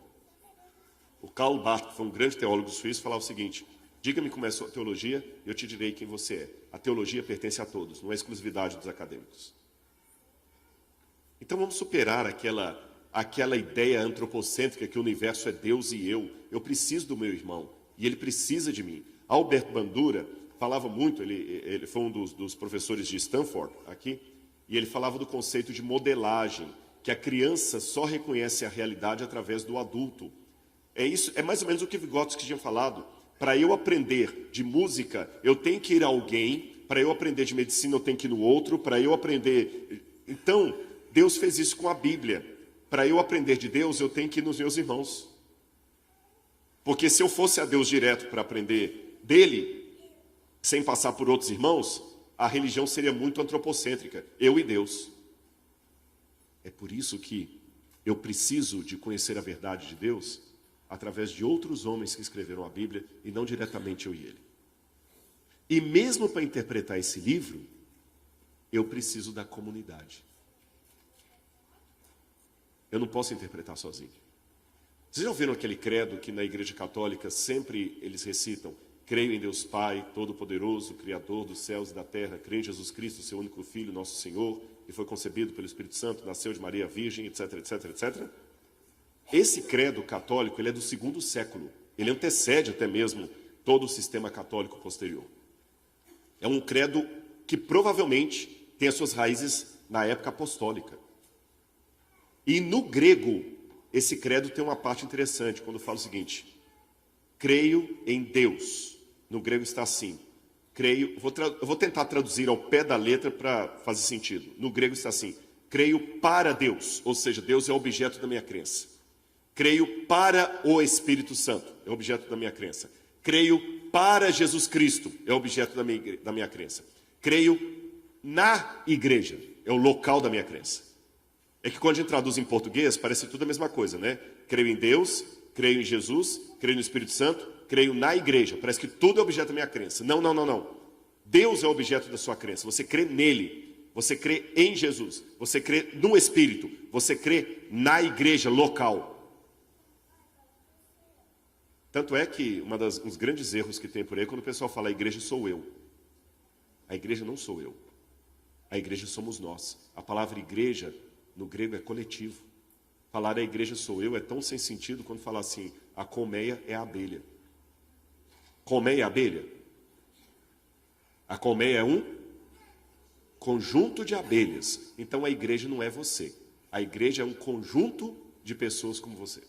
O Karl Barth, que foi um grande teólogo suíço, falava o seguinte, Diga-me como é a sua teologia, e eu te direi quem você é. A teologia pertence a todos, não é exclusividade dos acadêmicos. Então vamos superar aquela ideia antropocêntrica que o universo é Deus e eu preciso do meu irmão, e ele precisa de mim. Albert Bandura falava muito, ele foi um dos professores de Stanford aqui, e ele falava do conceito de modelagem, que a criança só reconhece a realidade através do adulto. É mais ou menos o que Vygotsky tinha falado. Para eu aprender de música, eu tenho que ir a alguém. Para eu aprender de medicina, eu tenho que ir no outro. Para eu aprender... Então, Deus fez isso com a Bíblia. Para eu aprender de Deus, eu tenho que ir nos meus irmãos. Porque se eu fosse a Deus direto para aprender dele, sem passar por outros irmãos, a religião seria muito antropocêntrica. Eu e Deus. É por isso que eu preciso de conhecer a verdade de Deus através de outros homens que escreveram a Bíblia e não diretamente eu e ele. E mesmo para interpretar esse livro, eu preciso da comunidade. Eu não posso interpretar sozinho. Vocês já ouviram aquele credo que na Igreja Católica sempre eles recitam? Creio em Deus Pai, Todo-Poderoso, Criador dos céus e da terra. Creio em Jesus Cristo, seu único Filho, nosso Senhor, que foi concebido pelo Espírito Santo, nasceu de Maria Virgem, etc, etc, etc. Esse credo católico, ele é do 2º século. Ele antecede até mesmo todo o sistema católico posterior. É um credo que provavelmente tem as suas raízes na época apostólica. E no grego, esse credo tem uma parte interessante, quando fala o seguinte: creio em Deus. No grego está assim. Creio, eu vou tentar traduzir ao pé da letra para fazer sentido. No grego está assim: creio para Deus, ou seja, Deus é o objeto da minha crença. Creio para o Espírito Santo, é objeto da minha crença. Creio para Jesus Cristo, é objeto da minha crença. Creio na igreja, é o local da minha crença. É que quando a gente traduz em português, parece tudo a mesma coisa, né? Creio em Deus, creio em Jesus, creio no Espírito Santo, creio na igreja. Parece que tudo é objeto da minha crença. Não, não, não, não. Deus é o objeto da sua crença. Você crê nele, você crê em Jesus, você crê no Espírito, você crê na igreja local. Tanto é que um dos grandes erros que tem por aí é quando o pessoal fala: a igreja sou eu. A igreja não sou eu. A igreja somos nós. A palavra igreja, no grego, é coletivo. Falar a igreja sou eu é tão sem sentido quando falar assim: a colmeia é a abelha. Colmeia é a abelha? A colmeia é um conjunto de abelhas. Então a igreja não é você. A igreja é um conjunto de pessoas como você.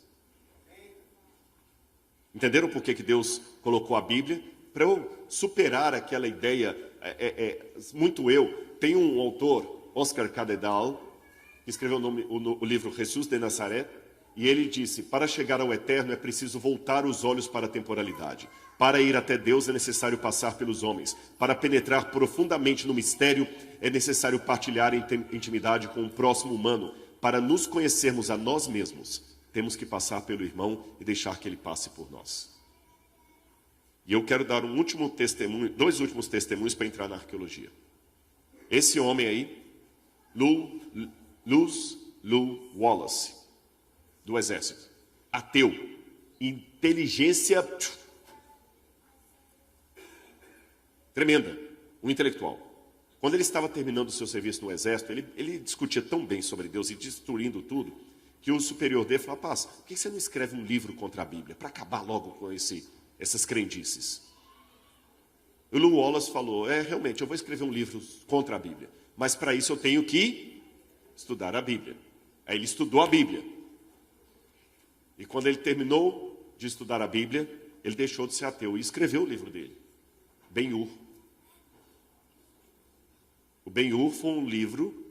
Entenderam por que Deus colocou a Bíblia? Para eu superar aquela ideia, muito eu. Tem um autor, Oscar Cadedal, que escreveu o livro Jesus de Nazaré, e ele disse: para chegar ao eterno é preciso voltar os olhos para a temporalidade. Para ir até Deus é necessário passar pelos homens. Para penetrar profundamente no mistério é necessário partilhar intimidade com o próximo humano. Para nos conhecermos a nós mesmos, temos que passar pelo irmão e deixar que ele passe por nós. E eu quero dar um último testemunho, 2 últimos testemunhos para entrar na arqueologia. Esse homem aí, Lew Wallace, do exército, ateu, inteligência tremenda, um intelectual. Quando ele estava terminando o seu serviço no exército, ele discutia tão bem sobre Deus e destruindo tudo, que o superior dele falou: rapaz, por que você não escreve um livro contra a Bíblia, para acabar logo com essas crendices? O Lew Wallace falou: realmente, eu vou escrever um livro contra a Bíblia, mas para isso eu tenho que estudar a Bíblia. Aí ele estudou a Bíblia. E quando ele terminou de estudar a Bíblia, ele deixou de ser ateu e escreveu o livro dele, Ben-Hur. O Ben-Hur foi um livro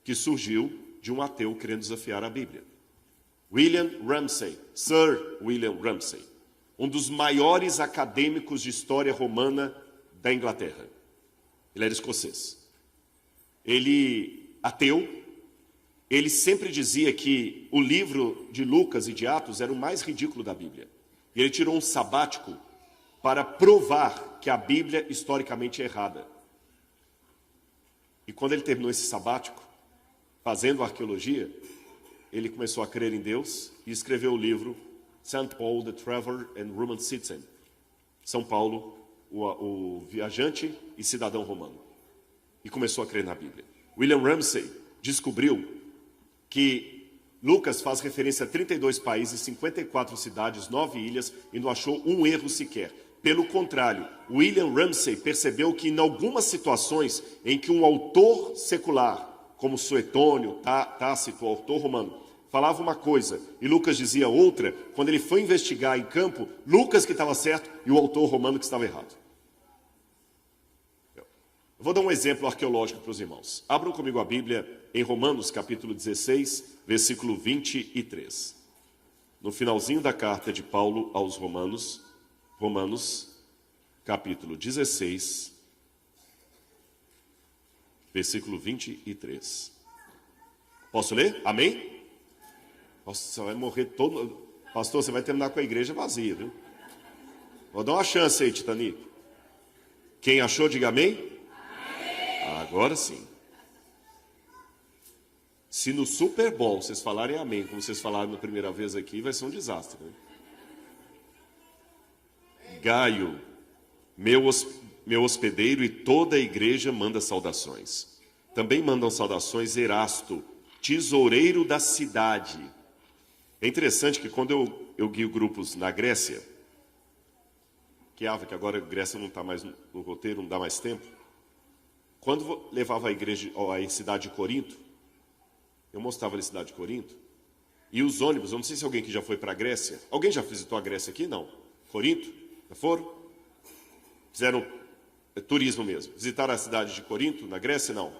que surgiu de um ateu querendo desafiar a Bíblia. William Ramsay, Sir William Ramsay, um dos maiores acadêmicos de história romana da Inglaterra. Ele era escocês. Ele, ateu, ele sempre dizia que o livro de Lucas e de Atos era o mais ridículo da Bíblia. E ele tirou um sabático para provar que a Bíblia historicamente é errada. E quando ele terminou esse sabático, fazendo arqueologia, ele começou a crer em Deus e escreveu o livro St. Paul the Traveler and Roman Citizen. São Paulo, o viajante e cidadão romano, e começou a crer na Bíblia. William Ramsay descobriu que Lucas faz referência a 32 países, 54 cidades, 9 ilhas, e não achou um erro sequer. Pelo contrário, William Ramsay percebeu que em algumas situações em que um autor secular, como Suetônio, Tácito, o autor romano, falava uma coisa e Lucas dizia outra, quando ele foi investigar em campo, Lucas que estava certo e o autor romano que estava errado. Eu vou dar um exemplo arqueológico para os irmãos. Abram comigo a Bíblia em Romanos, capítulo 16, versículo 23. No finalzinho da carta de Paulo aos Romanos, capítulo 16, versículo 23. Posso ler? Amém? Nossa, vai morrer todo... Pastor, você vai terminar com a igreja vazia, viu? Vou dar uma chance aí, Titanic. Quem achou, diga amém. Amém. Agora sim. Se no Super Bowl vocês falarem amém, como vocês falaram na primeira vez aqui, vai ser um desastre, né? Gaio, meu hospedeiro e toda a igreja manda saudações. Também mandam saudações Erasto, tesoureiro da cidade. É interessante que quando eu guio grupos na Grécia, que agora a Grécia não está mais no roteiro, não dá mais tempo, quando levava a igreja à cidade de Corinto, eu mostrava a cidade de Corinto, e os ônibus, eu não sei se alguém que já foi para a Grécia, alguém já visitou a Grécia aqui? Não. Corinto? Já foram? Fizeram turismo mesmo. Visitaram a cidade de Corinto, na Grécia? Não.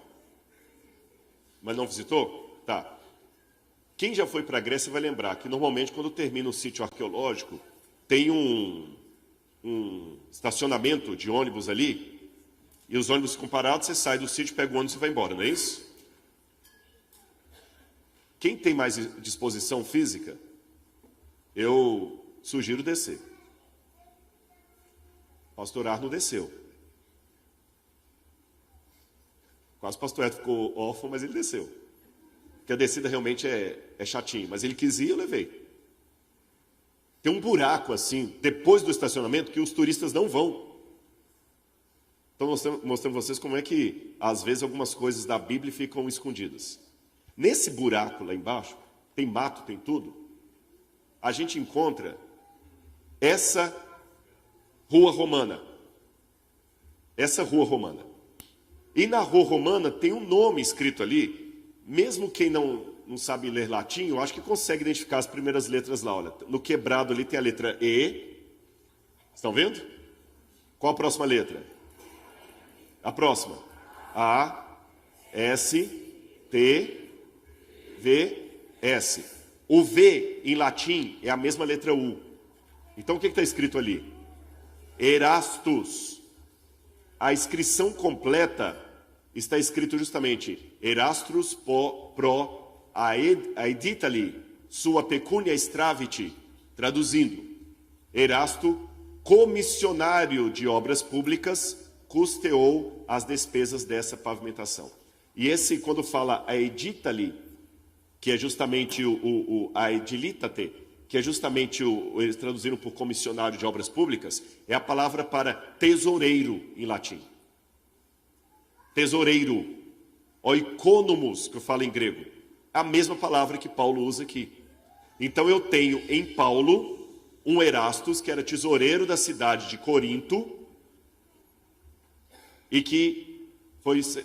Mas não visitou? Tá. Quem já foi para a Grécia vai lembrar que normalmente quando termina um sítio arqueológico, tem um estacionamento de ônibus ali, e os ônibus ficam parados, você sai do sítio, pega o ônibus e vai embora, não é isso? Quem tem mais disposição física, eu sugiro descer. Pastor Arno desceu. Quase o pastor Eto ficou órfão, mas ele desceu. Porque a descida realmente é chatinho. Mas ele quis ir, eu levei. Tem um buraco assim, depois do estacionamento, que os turistas não vão. Então, mostrando a vocês como é que, às vezes, algumas coisas da Bíblia ficam escondidas. Nesse buraco lá embaixo, tem mato, tem tudo. A gente encontra essa rua romana. Essa rua romana. E na rua romana tem um nome escrito ali. Mesmo quem não sabe ler latim, eu acho que consegue identificar as primeiras letras lá. Olha, no quebrado ali tem a letra E. Estão vendo? Qual a próxima letra? A próxima. A, S, T, V, S. O V em latim é a mesma letra U. Então o que está escrito ali? Erastus. A inscrição completa está escrito justamente Erastus pro aeditali sua pecunia straviti, traduzindo, Erasto, comissionário de obras públicas, custeou as despesas dessa pavimentação. E esse, quando fala aeditali, que é justamente o aedilitate, que é justamente eles traduziram por comissionário de obras públicas, é a palavra para tesoureiro em latim. Tesoureiro, oikonomos, que eu falo em grego, a mesma palavra que Paulo usa aqui. Então eu tenho em Paulo um Erastus, que era tesoureiro da cidade de Corinto, e que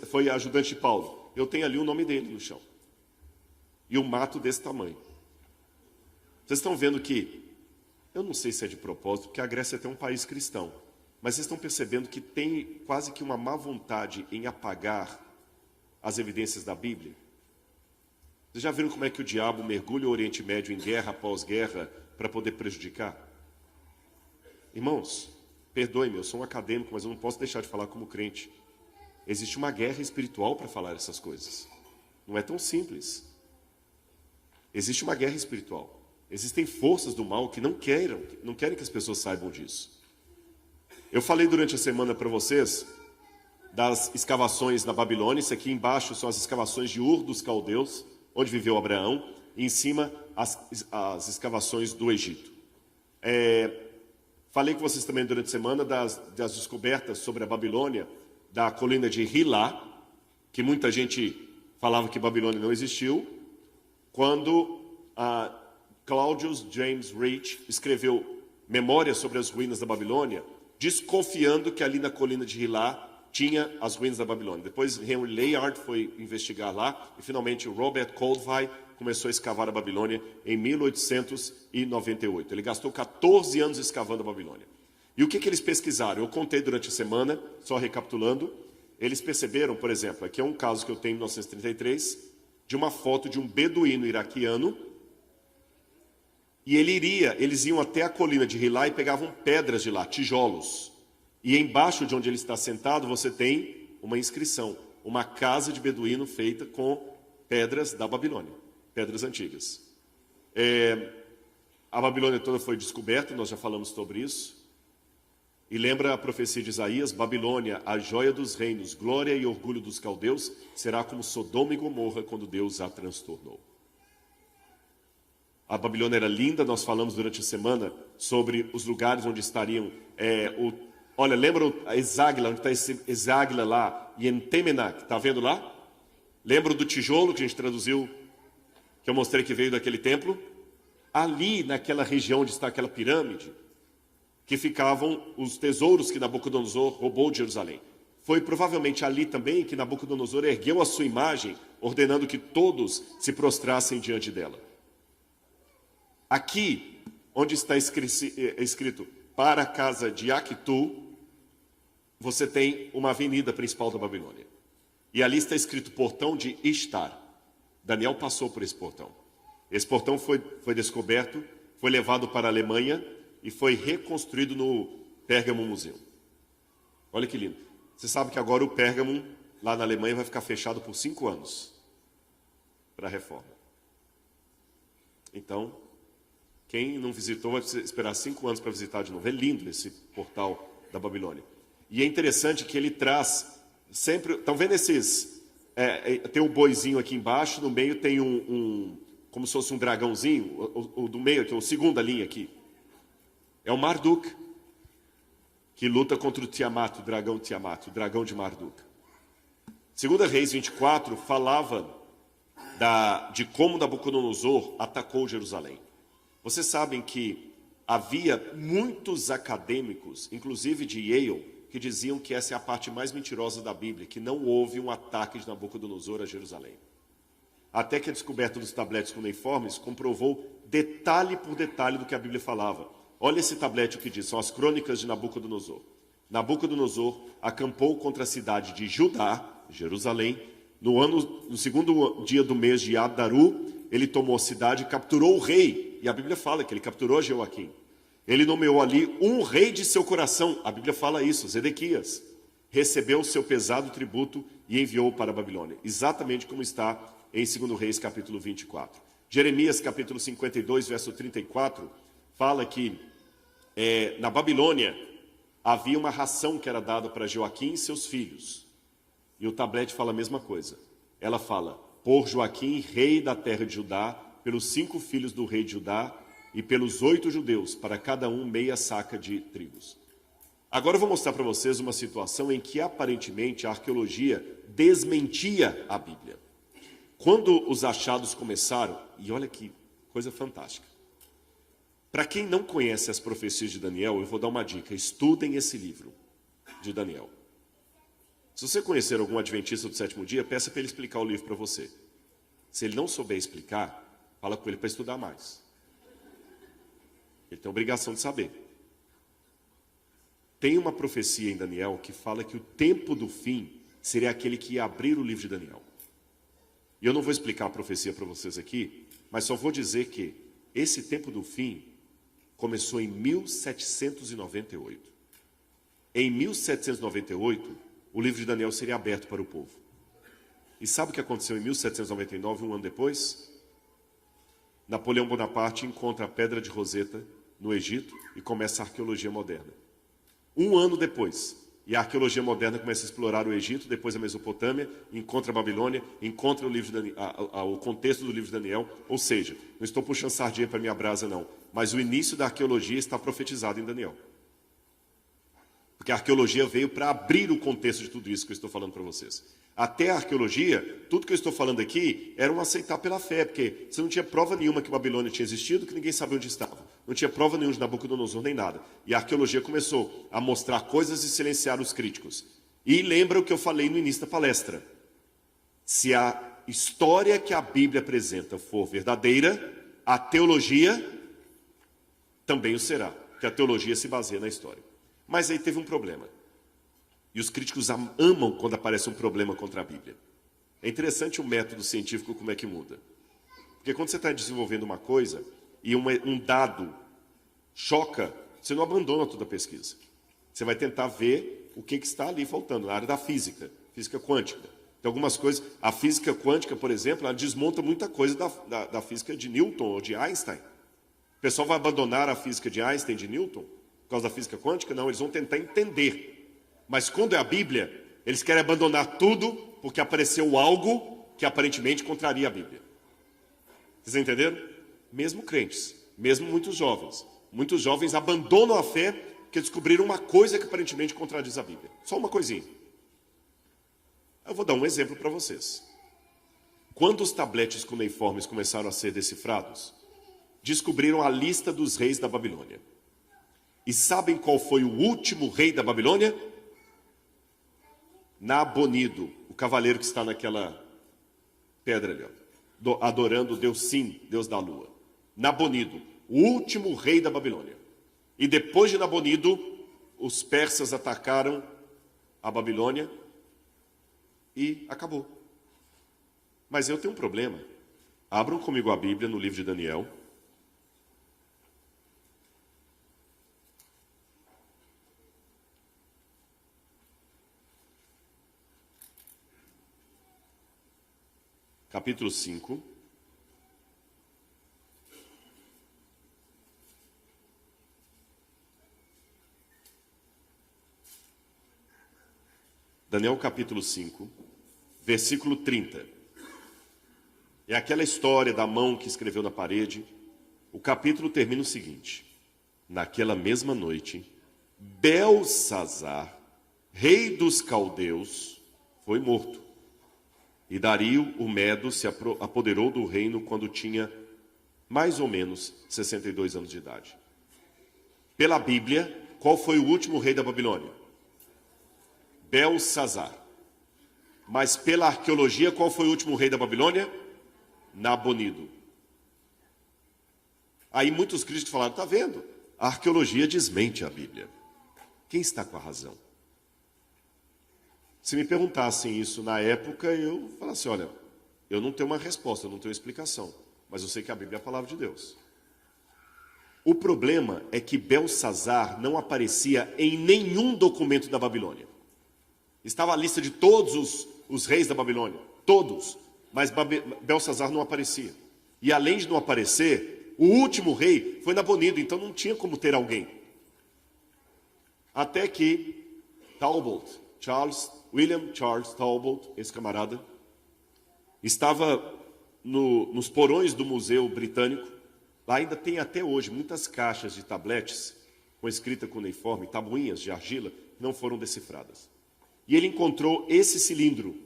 foi ajudante de Paulo. Eu tenho ali o nome dele no chão. E um mato desse tamanho. Vocês estão vendo que, eu não sei se é de propósito, porque a Grécia é um país cristão, mas vocês estão percebendo que tem quase que uma má vontade em apagar as evidências da Bíblia? Vocês já viram como é que o diabo mergulha o Oriente Médio em guerra após guerra para poder prejudicar? Irmãos, perdoe-me, eu sou um acadêmico, mas eu não posso deixar de falar como crente. Existe uma guerra espiritual para falar essas coisas. Não é tão simples. Existe uma guerra espiritual. Existem forças do mal que não querem que as pessoas saibam disso. Eu falei durante a semana para vocês das escavações na Babilônia. Isso aqui embaixo são as escavações de Ur dos Caldeus, onde viveu Abraão. E em cima as escavações do Egito. Falei com vocês também durante a semana das descobertas sobre a Babilônia, da colina de Hilá, que muita gente falava que Babilônia não existiu, quando Claudius James Rich escreveu Memórias sobre as ruínas da Babilônia, desconfiando que ali na colina de Hilá tinha as ruínas da Babilônia. Depois Henry Layard foi investigar lá e finalmente Robert Goldwyn começou a escavar a Babilônia em 1898. Ele gastou 14 anos escavando a Babilônia. E o que eles pesquisaram? Eu contei durante a semana, só recapitulando. Eles perceberam, por exemplo, aqui é um caso que eu tenho em 1933, de uma foto de um beduíno iraquiano, e eles iam até a colina de Hilá e pegavam pedras de lá, tijolos. E embaixo de onde ele está sentado, você tem uma inscrição, uma casa de beduíno feita com pedras da Babilônia, pedras antigas. A Babilônia toda foi descoberta, nós já falamos sobre isso. E lembra a profecia de Isaías, Babilônia, a joia dos reinos, glória e orgulho dos caldeus, será como Sodoma e Gomorra quando Deus a transtornou. A Babilônia era linda, nós falamos durante a semana sobre os lugares onde estariam... Olha, lembra a Eságila, onde está esse Eságila lá, Yentemenak, está vendo lá? Lembra do tijolo que a gente traduziu, que eu mostrei que veio daquele templo? Ali, naquela região onde está aquela pirâmide, que ficavam os tesouros que Nabucodonosor roubou de Jerusalém. Foi provavelmente ali também que Nabucodonosor ergueu a sua imagem, ordenando que todos se prostrassem diante dela. Aqui, onde está escrito para a casa de Actu, você tem uma avenida principal da Babilônia. E ali está escrito portão de Ishtar. Daniel passou por esse portão. Esse portão foi descoberto, foi levado para a Alemanha e foi reconstruído no Pergamon Museum. Olha que lindo. Você sabe que agora o Pergamon, lá na Alemanha, vai ficar fechado por 5 anos para a reforma. Então, quem não visitou vai esperar 5 anos para visitar de novo. É lindo esse portal da Babilônia. E é interessante que ele traz sempre... Estão vendo esses... tem um boizinho aqui embaixo, no meio tem como se fosse um dragãozinho, o do meio aqui, a segunda linha aqui. É o Marduk, que luta contra o Tiamat, o dragão de Marduk. 2 Reis 24 falava de como Nabucodonosor atacou Jerusalém. Vocês sabem que havia muitos acadêmicos, inclusive de Yale, que diziam que essa é a parte mais mentirosa da Bíblia, que não houve um ataque de Nabucodonosor a Jerusalém. Até que a descoberta dos tabletes cuneiformes comprovou detalhe por detalhe do que a Bíblia falava. Olha esse tablete o que diz, são as crônicas de Nabucodonosor. Nabucodonosor acampou contra a cidade de Judá, Jerusalém, no segundo dia do mês de Adaru, ele tomou a cidade e capturou o rei. E a Bíblia fala que ele capturou Jeoaquim. Ele nomeou ali um rei de seu coração. A Bíblia fala isso, Zedequias. Recebeu o seu pesado tributo e enviou para a Babilônia. Exatamente como está em 2 Reis, capítulo 24. Jeremias, capítulo 52, verso 34, fala que na Babilônia havia uma ração que era dada para Joaquim e seus filhos. E o tablete fala a mesma coisa. Ela fala, por Joaquim, rei da terra de Judá, pelos 5 filhos do rei de Judá e pelos 8 judeus, para cada um meia saca de trigos. Agora eu vou mostrar para vocês uma situação em que aparentemente a arqueologia desmentia a Bíblia. Quando os achados começaram, e olha que coisa fantástica. Para quem não conhece as profecias de Daniel, eu vou dar uma dica, estudem esse livro de Daniel. Se você conhecer algum adventista do 7º dia, peça para ele explicar o livro para você. Se ele não souber explicar, fala com ele para estudar mais. Ele tem a obrigação de saber. Tem uma profecia em Daniel que fala que o tempo do fim seria aquele que ia abrir o livro de Daniel. E eu não vou explicar a profecia para vocês aqui, mas só vou dizer que esse tempo do fim começou em 1798. Em 1798, o livro de Daniel seria aberto para o povo. E sabe o que aconteceu em 1799, um ano depois? Napoleão Bonaparte encontra a Pedra de Roseta no Egito e começa a arqueologia moderna. Um ano depois, e a arqueologia moderna começa a explorar o Egito, depois a Mesopotâmia, encontra a Babilônia, encontra o contexto do livro de Daniel. Ou seja, não estou puxando sardinha para minha brasa não, mas o início da arqueologia está profetizado em Daniel. Porque a arqueologia veio para abrir o contexto de tudo isso que eu estou falando para vocês. Até a arqueologia, tudo que eu estou falando aqui era um aceitar pela fé, porque você não tinha prova nenhuma que Babilônia tinha existido, que ninguém sabia onde estava. Não tinha prova nenhuma de Nabucodonosor nem nada. E a arqueologia começou a mostrar coisas e silenciar os críticos. E lembra o que eu falei no início da palestra. Se a história que a Bíblia apresenta for verdadeira, a teologia também o será, porque a teologia se baseia na história. Mas aí teve um problema. E os críticos amam quando aparece um problema contra a Bíblia. É interessante o método científico como é que muda. Porque quando você está desenvolvendo uma coisa e um dado choca, você não abandona toda a pesquisa. Você vai tentar ver o que está ali faltando, na área da física, física quântica. Tem algumas coisas, a física quântica, por exemplo, ela desmonta muita coisa da física de Newton ou de Einstein. O pessoal vai abandonar a física de Einstein, de Newton, por causa da física quântica? Não, eles vão tentar entender. Mas quando é a Bíblia, eles querem abandonar tudo porque apareceu algo que aparentemente contraria a Bíblia. Vocês entenderam? Mesmo crentes, mesmo muitos jovens abandonam a fé porque descobriram uma coisa que aparentemente contradiz a Bíblia. Só uma coisinha. Eu vou dar um exemplo para vocês. Quando os tabletes cuneiformes começaram a ser decifrados, descobriram a lista dos reis da Babilônia. E sabem qual foi o último rei da Babilônia? Nabonido, o cavaleiro que está naquela pedra ali, ó, adorando o Deus Sim, Deus da lua. Nabonido, o último rei da Babilônia. E depois de Nabonido, os persas atacaram a Babilônia e acabou. Mas eu tenho um problema. Abram comigo a Bíblia no livro de Daniel. Capítulo 5. Daniel capítulo 5, versículo 30. É aquela história da mão que escreveu na parede. O capítulo termina o seguinte: naquela mesma noite, Belsazar, rei dos caldeus, foi morto. E Dario, o Medo, se apoderou do reino quando tinha mais ou menos 62 anos de idade. Pela Bíblia, qual foi o último rei da Babilônia? Belsazar. Mas pela arqueologia, qual foi o último rei da Babilônia? Nabonido. Aí muitos críticos falaram, está vendo? A arqueologia desmente a Bíblia. Quem está com a razão? Se me perguntassem isso na época, eu falasse, olha, eu não tenho uma resposta, eu não tenho explicação, mas eu sei que a Bíblia é a palavra de Deus. O problema é que Belsazar não aparecia em nenhum documento da Babilônia. Estava a lista de todos os reis da Babilônia, todos, mas Belsazar não aparecia. E além de não aparecer, o último rei foi Nabonido, então não tinha como ter alguém. Até que Talbot, William Charles Talbot, esse camarada, estava nos porões do Museu Britânico. Lá ainda tem até hoje muitas caixas de tabletes com escrita cuneiforme, tabuinhas de argila, que não foram decifradas. E ele encontrou esse cilindro.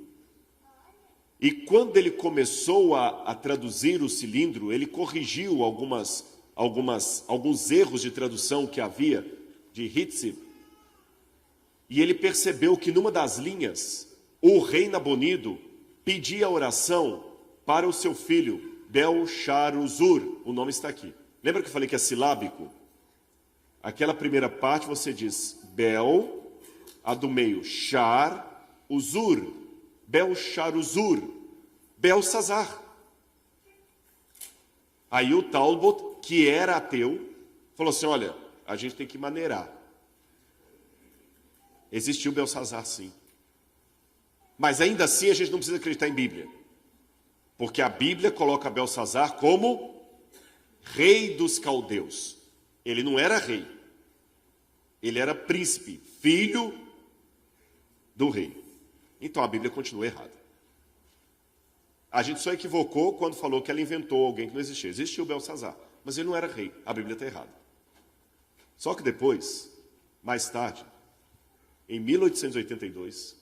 E quando ele começou a traduzir o cilindro, ele corrigiu alguns erros de tradução que havia de Hitzib. E ele percebeu que numa das linhas, o rei Nabonido pedia oração para o seu filho, Belshazzar. O nome está aqui. Lembra que eu falei que é silábico? Aquela primeira parte você diz Bel, a do meio, Shar, Uzur, Belshazzar, Belsazar. Aí o Talbot, que era ateu, falou assim, olha, a gente tem que maneirar. Existiu Belsazar, sim. Mas ainda assim a gente não precisa acreditar em Bíblia. Porque a Bíblia coloca Belsazar como rei dos caldeus. Ele não era rei. Ele era príncipe, filho do rei. Então a Bíblia continua errada. A gente só equivocou quando falou que ela inventou alguém que não existia. Existiu Belsazar, mas ele não era rei. A Bíblia está errada. Só que depois, mais tarde, em 1882,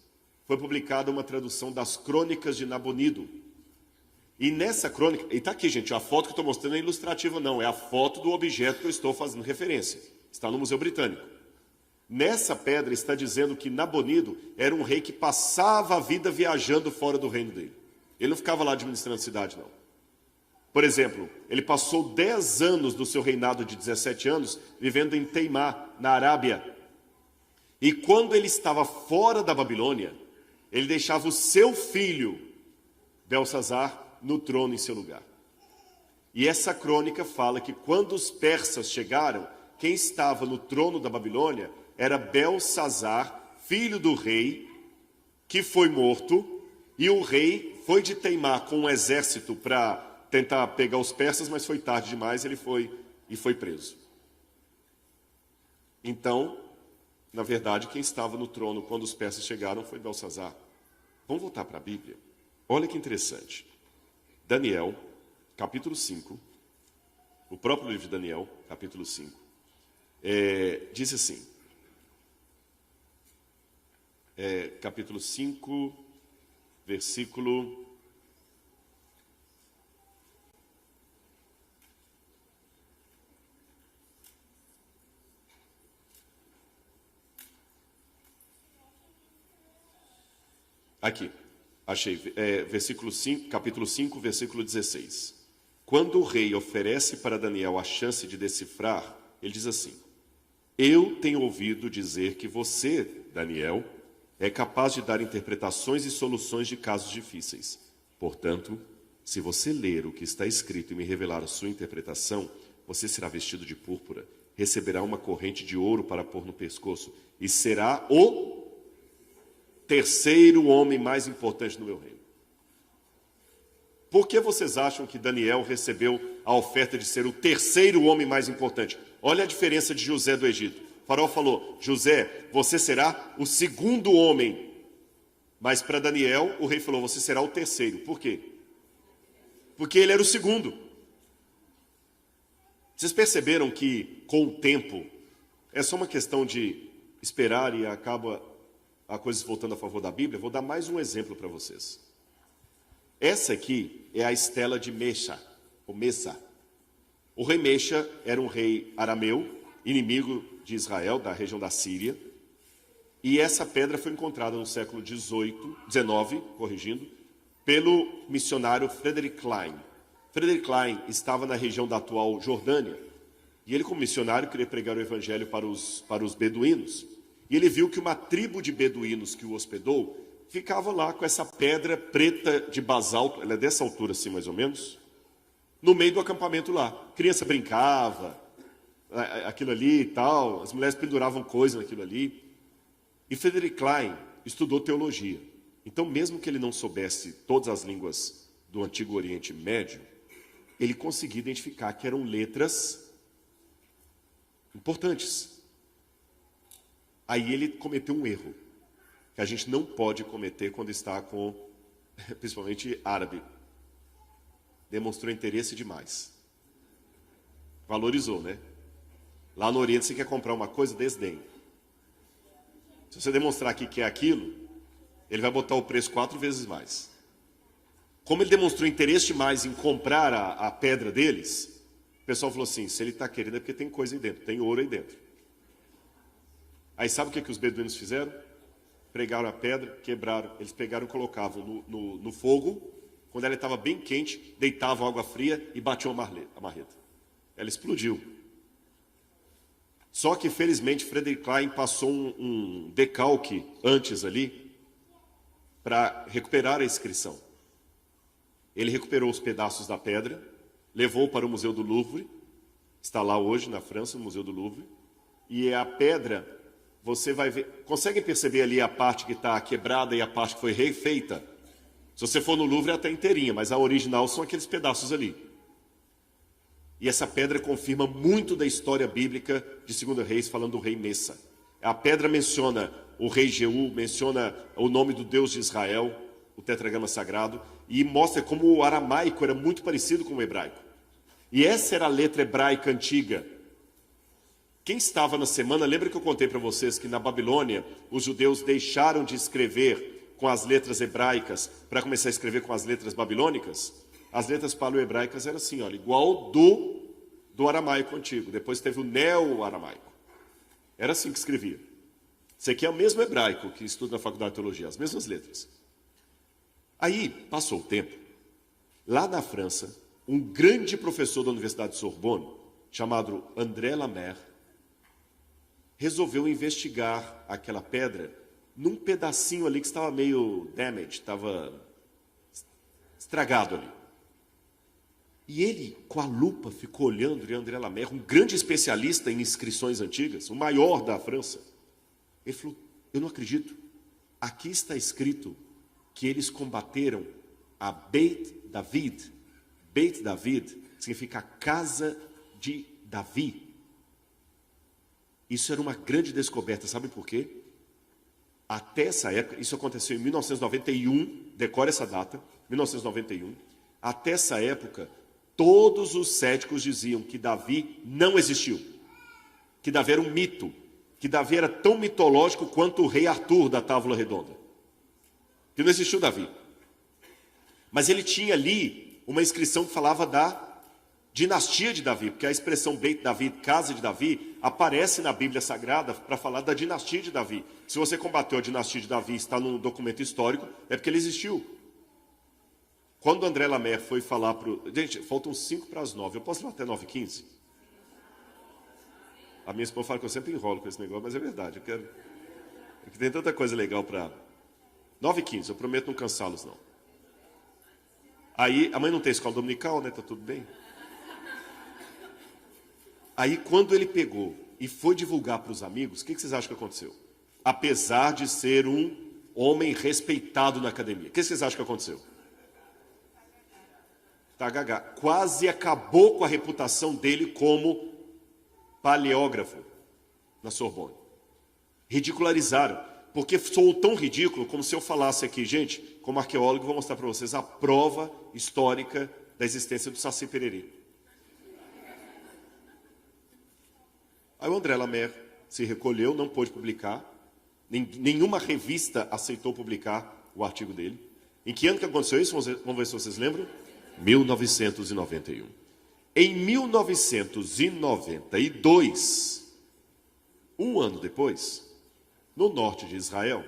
foi publicada uma tradução das Crônicas de Nabonido. E nessa crônica, e está aqui, gente, a foto que eu estou mostrando não é ilustrativa, não, é a foto do objeto que eu estou fazendo referência. Está no Museu Britânico. Nessa pedra está dizendo que Nabonido era um rei que passava a vida viajando fora do reino dele. Ele não ficava lá administrando a cidade, não. Por exemplo, ele passou 10 anos do seu reinado de 17 anos vivendo em Teimá, na Arábia. E quando ele estava fora da Babilônia, ele deixava o seu filho, Belsazar, no trono em seu lugar. E essa crônica fala que quando os persas chegaram, quem estava no trono da Babilônia era Belsazar, filho do rei, que foi morto, e o rei foi de Teimá com um exército para tentar pegar os persas, mas foi tarde demais, ele foi preso. Então, na verdade, quem estava no trono quando os persas chegaram foi Belsazar. Vamos voltar para a Bíblia. Olha que interessante. Daniel, capítulo 5, o próprio livro de Daniel, capítulo 5, diz assim, capítulo 5, versículo... Aqui, achei, versículo 5, capítulo 5, versículo 16. Quando o rei oferece para Daniel a chance de decifrar, ele diz assim: eu tenho ouvido dizer que você, Daniel, é capaz de dar interpretações e soluções de casos difíceis. Portanto, se você ler o que está escrito e me revelar a sua interpretação, você será vestido de púrpura, receberá uma corrente de ouro para pôr no pescoço e será o terceiro homem mais importante no meu reino. Por que vocês acham que Daniel recebeu a oferta de ser o terceiro homem mais importante? Olha a diferença de José do Egito. O faraó falou: José, você será o segundo homem. Mas para Daniel, o rei falou: você será o terceiro. Por quê? Porque ele era o segundo. Vocês perceberam que, com o tempo, é só uma questão de esperar e acaba a coisa voltando a favor da Bíblia? Vou dar mais um exemplo para vocês. Essa aqui é a estela de Mexa, ou Messa. O rei Mexa era um rei arameu, inimigo de Israel, da região da Síria. E essa pedra foi encontrada no século XIX, pelo missionário Frederick Klein. Frederick Klein estava na região da atual Jordânia. E ele, como missionário, queria pregar o evangelho para os beduínos. E ele viu que uma tribo de beduínos que o hospedou ficava lá com essa pedra preta de basalto, ela é dessa altura assim mais ou menos, no meio do acampamento lá. A criança brincava, aquilo ali e tal, as mulheres penduravam coisas naquilo ali. E Frederick Klein estudou teologia. Então, mesmo que ele não soubesse todas as línguas do Antigo Oriente Médio, ele conseguia identificar que eram letras importantes. Aí ele cometeu um erro, que a gente não pode cometer quando está com, principalmente árabe. Demonstrou interesse demais. Valorizou, né? Lá no Oriente você quer comprar uma coisa, desdém. Se você demonstrar aqui que é aquilo, ele vai botar o preço 4 vezes mais. Como ele demonstrou interesse demais em comprar a pedra deles, o pessoal falou assim: se ele está querendo é porque tem coisa aí dentro, tem ouro aí dentro. Aí sabe o que os beduínos fizeram? Pregaram a pedra, quebraram. Eles pegaram e colocavam no fogo. Quando ela estava bem quente, deitavam água fria e batiam a marreta. Ela explodiu. Só que, felizmente, Frederick Klein passou um decalque antes ali para recuperar a inscrição. Ele recuperou os pedaços da pedra, levou para o Museu do Louvre, está lá hoje na França, no Museu do Louvre, e a pedra... Você vai ver, conseguem perceber ali a parte que está quebrada e a parte que foi refeita? Se você for no Louvre, ela está inteirinha, mas a original são aqueles pedaços ali. E essa pedra confirma muito da história bíblica de 2 Reis, falando do rei Messa. A pedra menciona o rei Jeú, menciona o nome do Deus de Israel, o tetragrama sagrado, e mostra como o aramaico era muito parecido com o hebraico. E essa era a letra hebraica antiga. Quem estava na semana, lembra que eu contei para vocês que na Babilônia os judeus deixaram de escrever com as letras hebraicas para começar a escrever com as letras babilônicas? As letras paleo-hebraicas eram assim, olha, igual do aramaico antigo. Depois teve o neo-aramaico. Era assim que escrevia. Isso aqui é o mesmo hebraico que estuda na faculdade de teologia, as mesmas letras. Aí, passou o tempo. Lá na França, um grande professor da Universidade de Sorbonne, chamado André Lemaire, resolveu investigar aquela pedra num pedacinho ali que estava meio damaged, estava estragado ali. E ele, com a lupa, ficou olhando, e André Lemaire, um grande especialista em inscrições antigas, o maior da França, ele falou, eu não acredito, aqui está escrito que eles combateram a Beit David. Beit David significa casa de Davi. Isso era uma grande descoberta, sabe por quê? Até essa época, isso aconteceu em 1991, decore essa data, 1991. Até essa época, todos os céticos diziam que Davi não existiu, que Davi era um mito, que Davi era tão mitológico quanto o rei Arthur da Távola Redonda, que não existiu Davi. Mas ele tinha ali uma inscrição que falava da dinastia de Davi, porque a expressão Beit David, casa de Davi, aparece na Bíblia Sagrada para falar da dinastia de Davi. Se você combateu a dinastia de Davi e está num documento histórico, é porque ele existiu. Quando o André Lemaire foi falar para o... Gente, faltam 5 para as 9. Eu posso ir até 9h15? A minha esposa fala que eu sempre enrolo com esse negócio, mas é verdade. Eu quero... Porque tem tanta coisa legal para... 9h15, eu prometo não cansá-los, não. Aí, a mãe não tem escola dominical, né? Tá tudo bem? Aí, quando ele pegou e foi divulgar para os amigos, o que vocês acham que aconteceu? Apesar de ser um homem respeitado na academia, o que vocês acham que aconteceu? Tá gaga. Quase acabou com a reputação dele como paleógrafo na Sorbonne. Ridicularizaram, porque sou tão ridículo como se eu falasse aqui, gente, como arqueólogo, vou mostrar para vocês a prova histórica da existência do Saci Pererê. Aí o André Lemaire se recolheu, não pôde publicar, nenhuma revista aceitou publicar o artigo dele. Em que ano que aconteceu isso? Vamos ver se vocês lembram. 1991. Em 1992, um ano depois, no norte de Israel,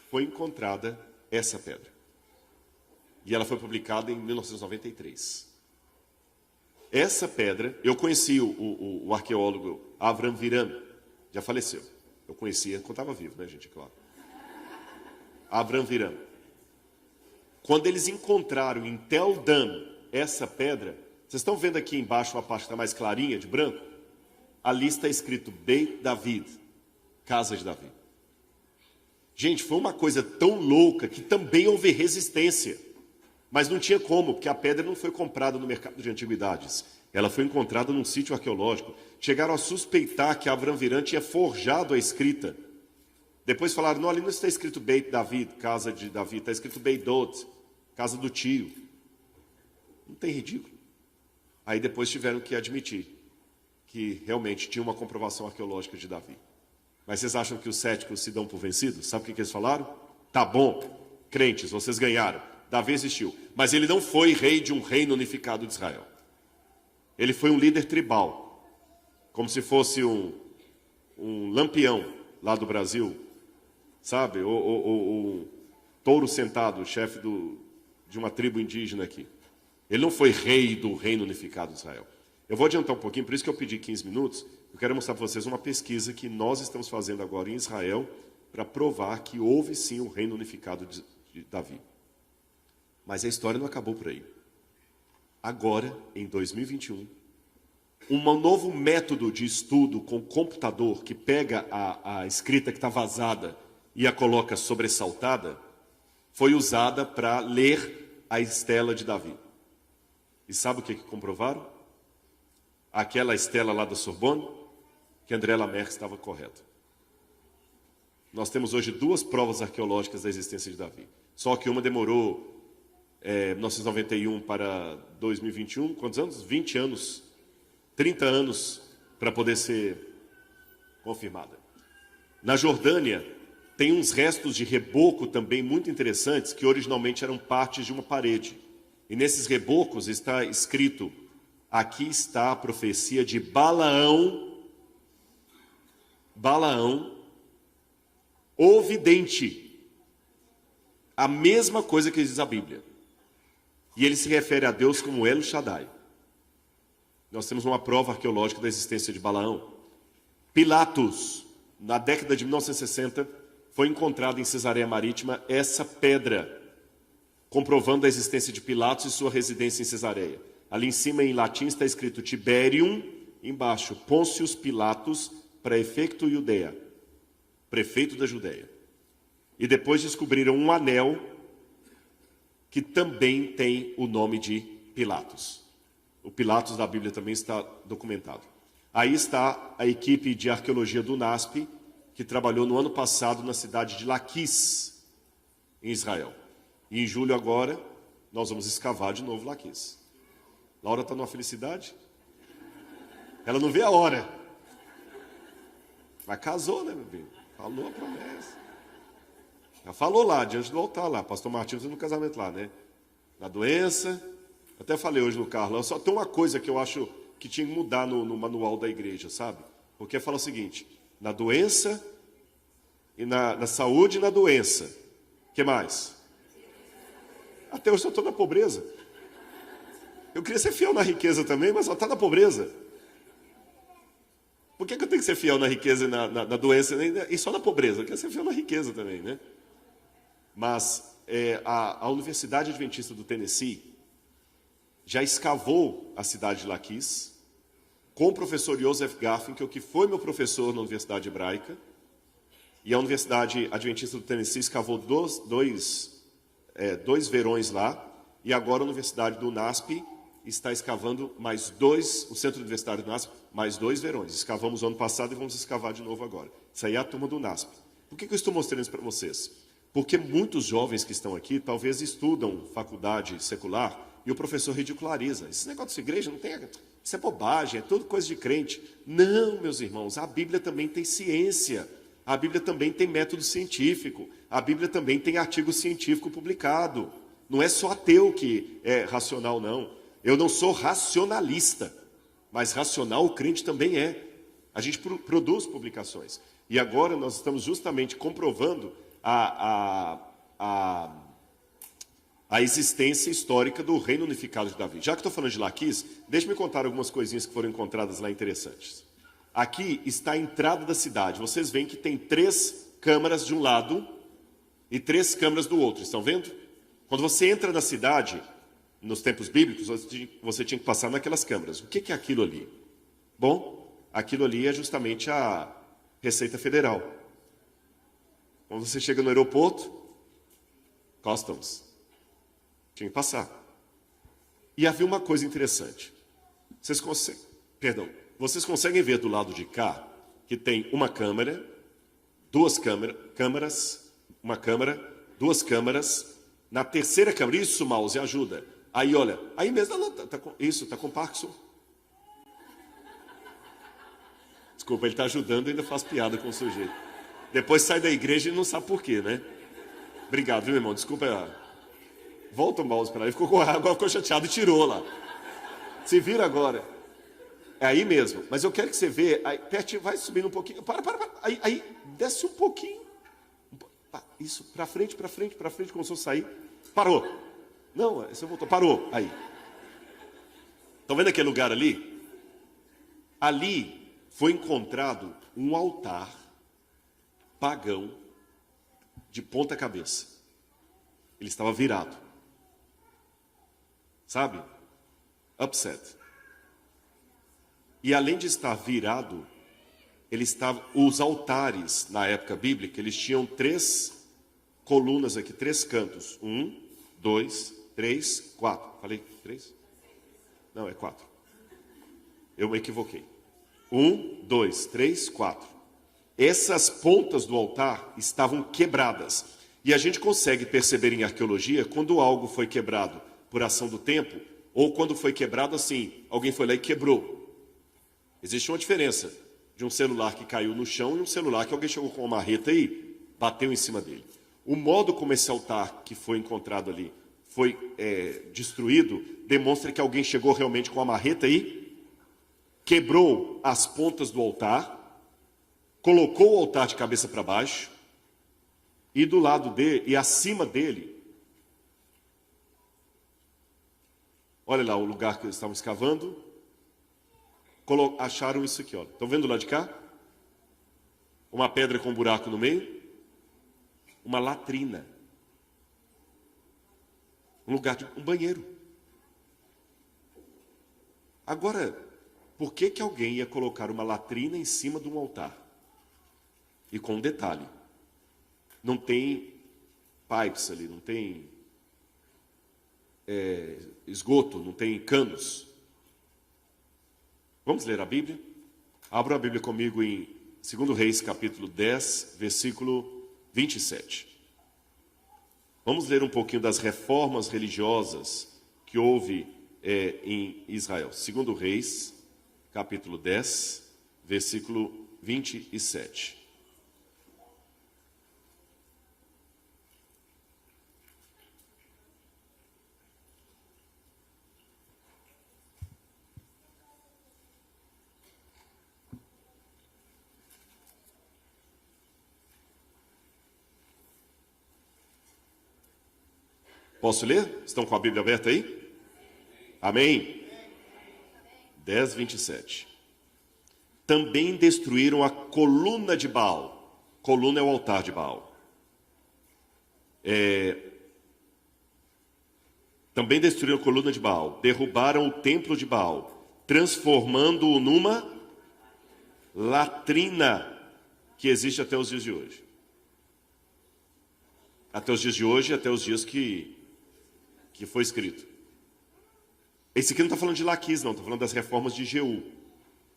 foi encontrada essa pedra. E ela foi publicada em 1993. Essa pedra, eu conheci o arqueólogo Avram Viran, já faleceu. Eu conhecia quando estava vivo, né, gente? Claro. Avram Viran. Quando eles encontraram em Tel Dan essa pedra, vocês estão vendo aqui embaixo uma parte que está mais clarinha, de branco? Ali está escrito Beit David, casa de Davi. Gente, foi uma coisa tão louca que também houve resistência. Mas não tinha como, porque a pedra não foi comprada no mercado de antiguidades. Ela foi encontrada num sítio arqueológico. Chegaram a suspeitar que Avram Viran tinha forjado a escrita. Depois falaram, não, ali não está escrito Beit David, casa de Davi, está escrito Beit Dot, casa do tio. Não tem ridículo. Aí depois tiveram que admitir que realmente tinha uma comprovação arqueológica de Davi. Mas vocês acham que os céticos se dão por vencidos? Sabe o que eles falaram? Tá bom, crentes, vocês ganharam. Davi existiu. Mas ele não foi rei de um reino unificado de Israel. Ele foi um líder tribal. Como se fosse um lampião lá do Brasil. Sabe? O touro sentado, chefe de uma tribo indígena aqui. Ele não foi rei do reino unificado de Israel. Eu vou adiantar um pouquinho, por isso que eu pedi 15 minutos. Eu quero mostrar para vocês uma pesquisa que nós estamos fazendo agora em Israel para provar que houve sim um reino unificado de Davi. Mas a história não acabou por aí. Agora, em 2021, um novo método de estudo com computador que pega a escrita que está vazada e a coloca sobressaltada, foi usada para ler a estela de Davi. E sabe o que comprovaram? Aquela estela lá da Sorbonne, que André Lemaire estava correto. Nós temos hoje 2 provas arqueológicas da existência de Davi. Só que uma demorou 1991 para 2021, quantos anos? 20 anos, 30 anos para poder ser Confirmada. Na Jordânia, tem uns restos de reboco também muito interessantes, que originalmente eram partes de uma parede. E nesses rebocos está escrito, aqui está a profecia de Balaão, o vidente. A mesma coisa que diz a Bíblia. E ele se refere a Deus como El Shaddai. Nós temos uma prova arqueológica da existência de Balaão. Pilatos, na década de 1960, foi encontrada em Cesareia Marítima essa pedra, comprovando a existência de Pilatos e sua residência em Cesareia. Ali em cima, em latim, está escrito Tiberium, embaixo, Pôncius Pilatos, prefeito Judéia, prefeito da Judéia. E depois descobriram um anel que também tem o nome de Pilatos. O Pilatos da Bíblia também está documentado. Aí está a equipe de arqueologia do NASP, que trabalhou no ano passado na cidade de Laquis, em Israel. E em julho agora, nós vamos escavar de novo Laquis. Laura está numa felicidade? Ela não vê a hora. Mas casou, né, meu bem? Falou a promessa. Já falou lá, diante do altar lá. Pastor Martins no casamento lá, né? Na doença. Até falei hoje no carro. Só tem uma coisa que eu acho que tinha que mudar no manual da igreja, sabe? Porque fala o seguinte, na doença, e na saúde e na doença. O que mais? Até hoje eu estou na pobreza. Eu queria ser fiel na riqueza também, mas só está na pobreza. Por que eu tenho que ser fiel na riqueza e na doença e só na pobreza? Eu quero ser fiel na riqueza também, né? Mas a Universidade Adventista do Tennessee já escavou a cidade de Laquis com o professor Joseph Garfinkel, que foi meu professor na Universidade Hebraica, e a Universidade Adventista do Tennessee escavou dois verões lá, e agora a Universidade do NASP está escavando mais dois, o Centro Universitário do NASP, mais 2 verões. Escavamos ano passado e vamos escavar de novo agora. Isso aí é a turma do NASP. Por que eu estou mostrando isso para vocês? Porque muitos jovens que estão aqui talvez estudam faculdade secular e o professor ridiculariza. Esse negócio de igreja não tem... Isso é bobagem, é tudo coisa de crente. Não, meus irmãos, a Bíblia também tem ciência. A Bíblia também tem método científico. A Bíblia também tem artigo científico publicado. Não é só ateu que é racional, não. Eu não sou racionalista, mas racional o crente também é. A gente produz publicações. E agora nós estamos justamente comprovando a existência histórica do reino unificado de Davi. Já que estou falando de Laquis, deixe-me contar algumas coisinhas que foram encontradas lá interessantes. Aqui está a entrada da cidade. Vocês veem que tem 3 câmaras de um lado e 3 câmaras do outro. Estão vendo? Quando você entra na cidade, nos tempos bíblicos, você tinha que passar naquelas câmaras. O que é aquilo ali? Bom, aquilo ali é justamente a Receita Federal. Quando você chega no aeroporto, Customs. Tinha que passar. E havia uma coisa interessante. Vocês conseguem ver do lado de cá que tem uma câmera, 2 câmeras, uma câmera, 2 câmeras. Na terceira câmera, isso, mouse, ajuda. Aí, olha, aí mesmo, está com Parkinson. Desculpa, ele está ajudando e ainda faz piada com o sujeito. Depois sai da igreja e não sabe por quê, né? Obrigado, viu, irmão? Desculpa. Volta o mouse para lá. Ele ficou com água, ficou chateado e tirou lá. Se vira agora. É aí mesmo. Mas eu quero que você veja. Pertinho, vai subindo um pouquinho. Para. Aí, desce um pouquinho. Isso, para frente, começou a sair. Parou. Não, você voltou. Parou. Aí. Estão vendo aquele lugar ali? Ali foi encontrado um altar pagão de ponta cabeça. Ele estava virado. Sabe? Upset. E além de estar virado, os altares, na época bíblica, eles tinham 3 colunas aqui, 3 cantos. 1, 2, 3, 4. Falei 3? Não, é 4. Eu me equivoquei. 1, 2, 3, 4. Essas pontas do altar estavam quebradas. E a gente consegue perceber em arqueologia quando algo foi quebrado por ação do tempo, ou quando foi quebrado assim, alguém foi lá e quebrou. Existe uma diferença de um celular que caiu no chão e um celular que alguém chegou com uma marreta e bateu em cima dele. O modo como esse altar que foi encontrado ali foi destruído demonstra que alguém chegou realmente com a marreta e quebrou as pontas do altar, colocou o altar de cabeça para baixo e do lado dele e acima dele, olha lá o lugar que eles estavam escavando, acharam isso aqui, olha. Estão vendo lá de cá? Uma pedra com um buraco no meio, uma latrina, um lugar de um banheiro. Agora, por que que alguém ia colocar uma latrina em cima de um altar? E com um detalhe, não tem pipes ali, não tem esgoto, não tem canos. Vamos ler a Bíblia? Abra a Bíblia comigo em 2 Reis, capítulo 10, versículo 27. Vamos ler um pouquinho das reformas religiosas que houve em Israel. 2 Reis, capítulo 10, versículo 27. Posso ler? Estão com a Bíblia aberta aí? Amém? 10, 27. Também destruíram a coluna de Baal. Coluna é o altar de Baal. Também destruíram a coluna de Baal. Derrubaram o templo de Baal, transformando-o numa latrina que existe até os dias de hoje. Até os dias de hoje, até os dias que foi escrito. Esse aqui não está falando de Laquis, não. Está falando das reformas de Jeú.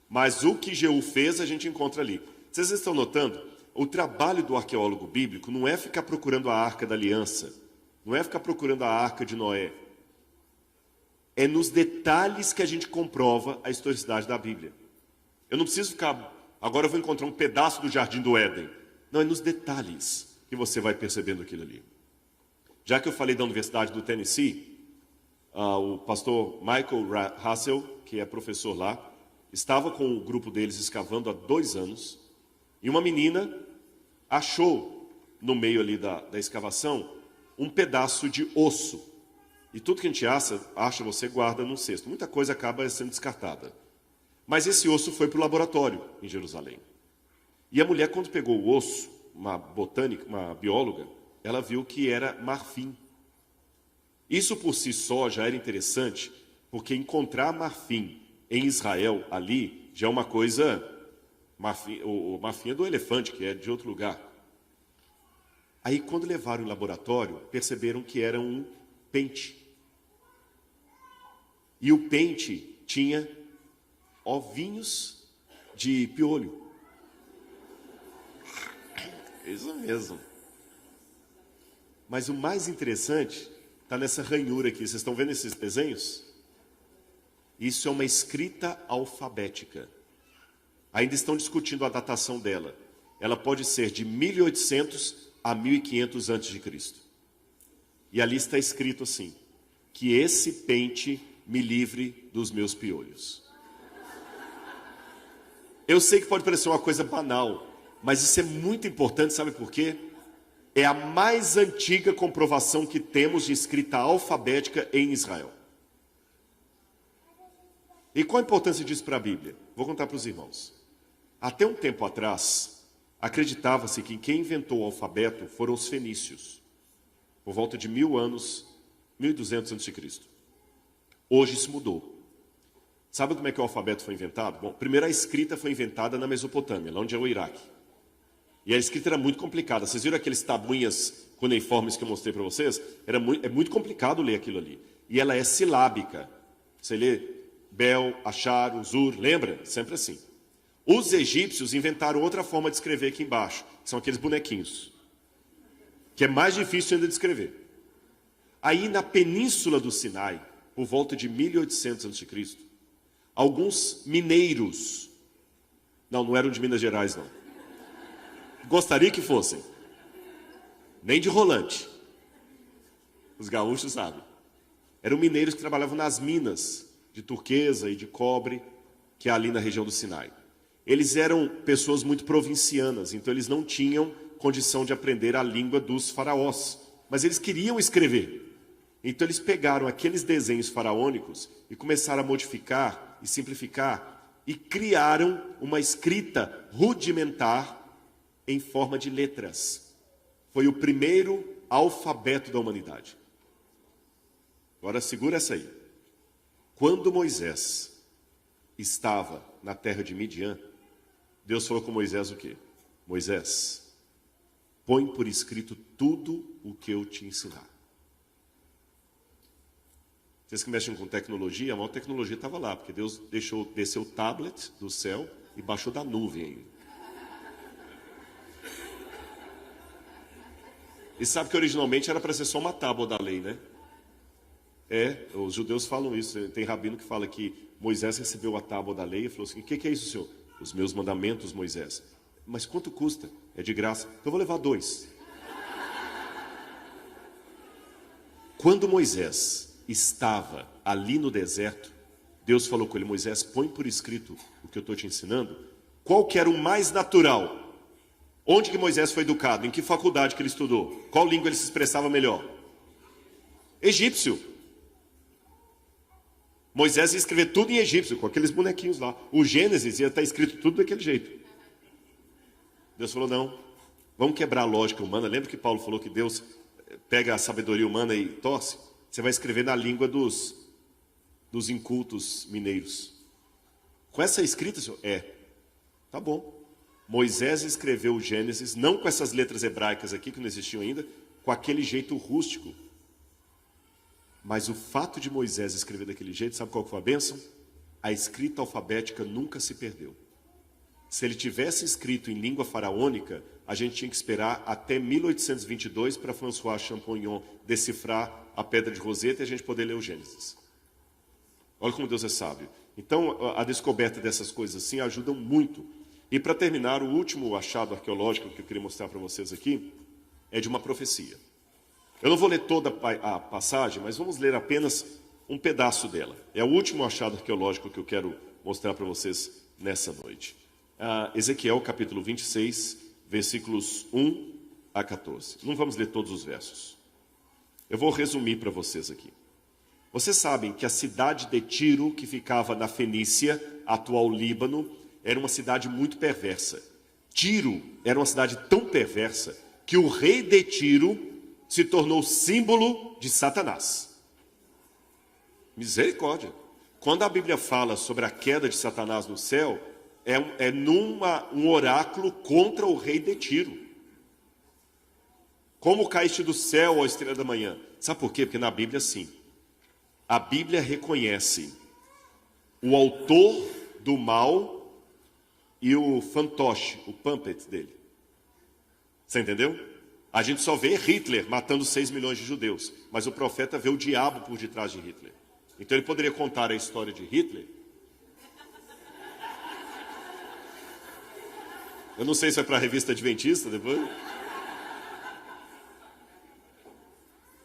Mas o que Jeú fez, a gente encontra ali. Vocês estão notando? O trabalho do arqueólogo bíblico não é ficar procurando a Arca da Aliança. Não é ficar procurando a Arca de Noé. É nos detalhes que a gente comprova a historicidade da Bíblia. Eu não preciso ficar... Agora eu vou encontrar um pedaço do Jardim do Éden. Não, é nos detalhes que você vai percebendo aquilo ali. Já que eu falei da Universidade do Tennessee, o pastor Michael Russell, que é professor lá, estava com o grupo deles escavando há 2 anos, e uma menina achou, no meio ali da escavação, um pedaço de osso. E tudo que a gente acha você guarda num cesto. Muita coisa acaba sendo descartada. Mas esse osso foi para o laboratório em Jerusalém. E a mulher, quando pegou o osso, uma botânica, uma bióloga, ela viu que era marfim. Isso por si só já era interessante, porque encontrar marfim em Israel ali já é uma coisa... o marfim é do elefante, que é de outro lugar. Aí quando levaram em laboratório, perceberam que era um pente. E o pente tinha ovinhos de piolho. Isso mesmo. Mas o mais interessante está nessa ranhura aqui. Vocês estão vendo esses desenhos? Isso é uma escrita alfabética. Ainda estão discutindo a datação dela. Ela pode ser de 1800 a 1500 a.C. E ali está escrito assim: que esse pente me livre dos meus piolhos. Eu sei que pode parecer uma coisa banal, mas isso é muito importante, sabe por quê? É a mais antiga comprovação que temos de escrita alfabética em Israel. E qual a importância disso para a Bíblia? Vou contar para os irmãos. Até um tempo atrás, acreditava-se que quem inventou o alfabeto foram os fenícios, por volta de 1000 anos, 1200 a.C. Hoje isso mudou. Sabe como é que o alfabeto foi inventado? Bom, primeiro a escrita foi inventada na Mesopotâmia, lá onde é o Iraque. E a escrita era muito complicada. Vocês viram aqueles tabuinhas cuneiformes que eu mostrei para vocês? É muito complicado ler aquilo ali. E ela é silábica. Você lê Bel, Achar, Uzur, lembra? Sempre assim. Os egípcios inventaram outra forma de escrever aqui embaixo, que são aqueles bonequinhos, que é mais difícil ainda de escrever. Aí na península do Sinai, por volta de 1800 a.C., alguns mineiros, Não, não eram de Minas Gerais, não. Gostaria que fossem. Nem de Rolante. Os gaúchos sabem. Eram mineiros que trabalhavam nas minas de turquesa e de cobre, que é ali na região do Sinai. Eles eram pessoas muito provincianas, então eles não tinham condição de aprender a língua dos faraós. Mas eles queriam escrever. Então eles pegaram aqueles desenhos faraônicos e começaram a modificar e simplificar e criaram uma escrita rudimentar em forma de letras. Foi o primeiro alfabeto da humanidade. Agora segura essa aí. Quando Moisés estava na terra de Midian, Deus falou com Moisés o quê? Moisés, põe por escrito tudo o que eu te ensinar. Vocês que mexem com tecnologia, a maior tecnologia estava lá, porque Deus deixou descer o tablet do céu e baixou da nuvem ainda. E sabe que originalmente era para ser só uma tábua da lei, né? Os judeus falam isso. Tem rabino que fala que Moisés recebeu a tábua da lei e falou assim: o que é isso, senhor? Os meus mandamentos, Moisés. Mas quanto custa? É de graça. Então eu vou levar 2. Quando Moisés estava ali no deserto, Deus falou com ele: Moisés, põe por escrito o que eu estou te ensinando. Qual que era o mais natural? Onde que Moisés foi educado? Em que faculdade que ele estudou? Qual língua ele se expressava melhor? Egípcio. Moisés ia escrever tudo em egípcio, com aqueles bonequinhos lá. O Gênesis ia estar escrito tudo daquele jeito. Deus falou: não, vamos quebrar a lógica humana. Lembra que Paulo falou que Deus pega a sabedoria humana e torce? Você vai escrever na língua dos incultos mineiros. Com essa escrita, senhor? Tá bom. Moisés escreveu o Gênesis, não com essas letras hebraicas aqui, que não existiam ainda, com aquele jeito rústico. Mas o fato de Moisés escrever daquele jeito, sabe qual foi a bênção? A escrita alfabética nunca se perdeu. Se ele tivesse escrito em língua faraônica, a gente tinha que esperar até 1822 para François Champollion decifrar a Pedra de Roseta e a gente poder ler o Gênesis. Olha como Deus é sábio. Então, a descoberta dessas coisas assim ajudam muito. E para terminar, o último achado arqueológico que eu queria mostrar para vocês aqui é de uma profecia. Eu não vou ler toda a passagem, mas vamos ler apenas um pedaço dela. É o último achado arqueológico que eu quero mostrar para vocês nessa noite. Ezequiel, capítulo 26, versículos 1 a 14. Não vamos ler todos os versos. Eu vou resumir para vocês aqui. Vocês sabem que a cidade de Tiro, que ficava na Fenícia, atual Líbano, era uma cidade muito perversa. Tiro era uma cidade tão perversa que o rei de Tiro se tornou símbolo de Satanás. Misericórdia. Quando a Bíblia fala sobre a queda de Satanás no céu, é um oráculo contra o rei de Tiro. Como caíste do céu, ó estrela da manhã? Sabe por quê? Porque na Bíblia, sim. A Bíblia reconhece o autor do mal e o fantoche, o puppet dele. Você entendeu? A gente só vê Hitler matando 6 milhões de judeus, mas o profeta vê o diabo por detrás de Hitler. Então ele poderia contar a história de Hitler. Eu não sei se é para a revista Adventista depois.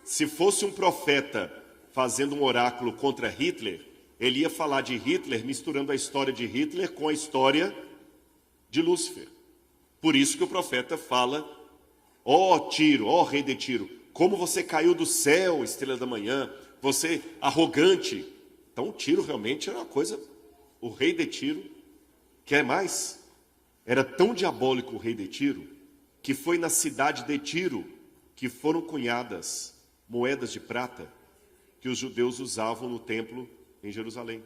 Se fosse um profeta fazendo um oráculo contra Hitler, ele ia falar de Hitler misturando a história de Hitler com a história de Lúcifer. Por isso que o profeta fala: ó Tiro, ó rei de Tiro, como você caiu do céu, estrela da manhã, você arrogante. Então Tiro realmente era uma coisa, o rei de Tiro, quer mais? Era tão diabólico o rei de Tiro, que foi na cidade de Tiro que foram cunhadas moedas de prata que os judeus usavam no templo em Jerusalém.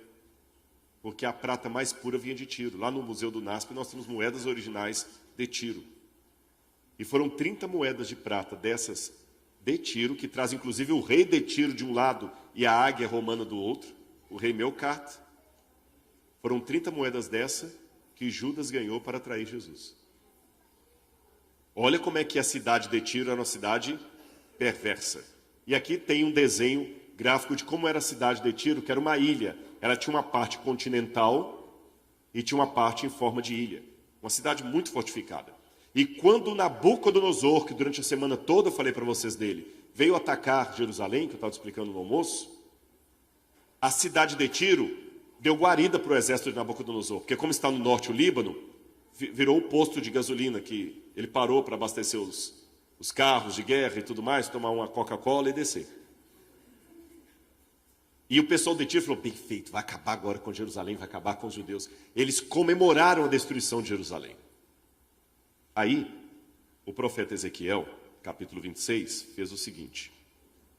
Porque a prata mais pura vinha de Tiro. Lá no Museu do NASP nós temos moedas originais de Tiro. E foram 30 moedas de prata dessas de Tiro, que traz inclusive o rei de Tiro de um lado e a águia romana do outro, o rei Melcart. Foram 30 moedas dessa que Judas ganhou para atrair Jesus. Olha como é que a cidade de Tiro era uma cidade perversa. E aqui tem um desenho gráfico de como era a cidade de Tiro, que era uma ilha. Ela tinha uma parte continental e tinha uma parte em forma de ilha. uma cidade muito fortificada. E quando Nabucodonosor, que durante a semana toda eu falei para vocês dele, veio atacar Jerusalém, que eu estava explicando no almoço, a cidade de Tiro deu guarida para o exército de Nabucodonosor, porque como está no norte o Líbano, virou o posto de gasolina, que ele parou para abastecer os carros de guerra e tudo mais, tomar uma Coca-Cola e descer. E o pessoal de Tiro falou, bem feito, vai acabar agora com Jerusalém, vai acabar com os judeus. Eles comemoraram a destruição de Jerusalém. Aí, o profeta Ezequiel, capítulo 26, fez o seguinte: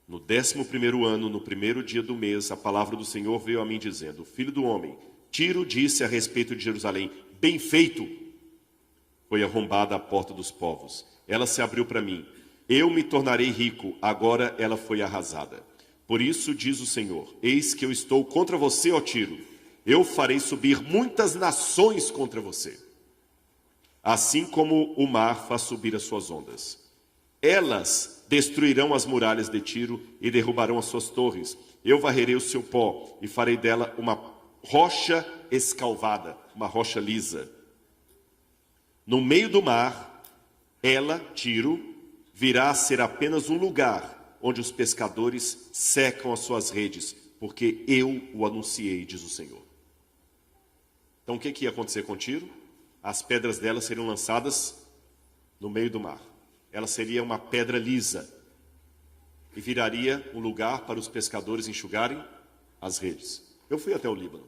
no 11º ano, no primeiro dia do mês, a palavra do Senhor veio a mim dizendo, filho do homem, Tiro disse a respeito de Jerusalém, bem feito, foi arrombada a porta dos povos. Ela se abriu para mim, eu me tornarei rico, agora ela foi arrasada. Por isso diz o Senhor, eis que eu estou contra você, ó Tiro, eu farei subir muitas nações contra você, assim como o mar faz subir as suas ondas. Elas destruirão as muralhas de Tiro e derrubarão as suas torres. Eu varrerei o seu pó e farei dela uma rocha escalvada, uma rocha lisa. No meio do mar, ela, Tiro, virá a ser apenas um lugar onde os pescadores secam as suas redes, porque eu o anunciei, diz o Senhor. Então o que ia acontecer com Tiro? As pedras dela seriam lançadas no meio do mar. Ela seria uma pedra lisa e viraria um lugar para os pescadores enxugarem as redes. Eu fui até o Líbano.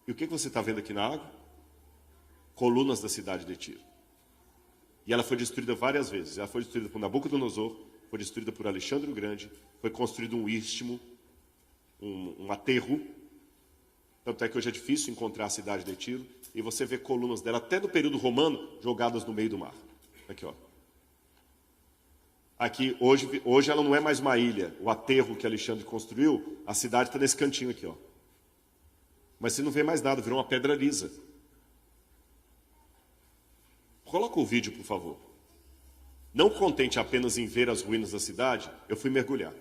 E o que você está vendo aqui na água? Colunas da cidade de Tiro. E ela foi destruída várias vezes. Ela foi destruída por Nabucodonosor, foi destruída por Alexandre o Grande, foi construído um istmo, um aterro. Tanto é que hoje é difícil encontrar a cidade de Tiro. E você vê colunas dela, até no período romano, jogadas no meio do mar. Aqui, ó. Aqui, hoje ela não é mais uma ilha. O aterro que Alexandre construiu, a cidade está nesse cantinho aqui, ó. Mas você não vê mais nada, virou uma pedra lisa. Coloca o vídeo, por favor. Não contente apenas em ver as ruínas da cidade, eu fui mergulhar.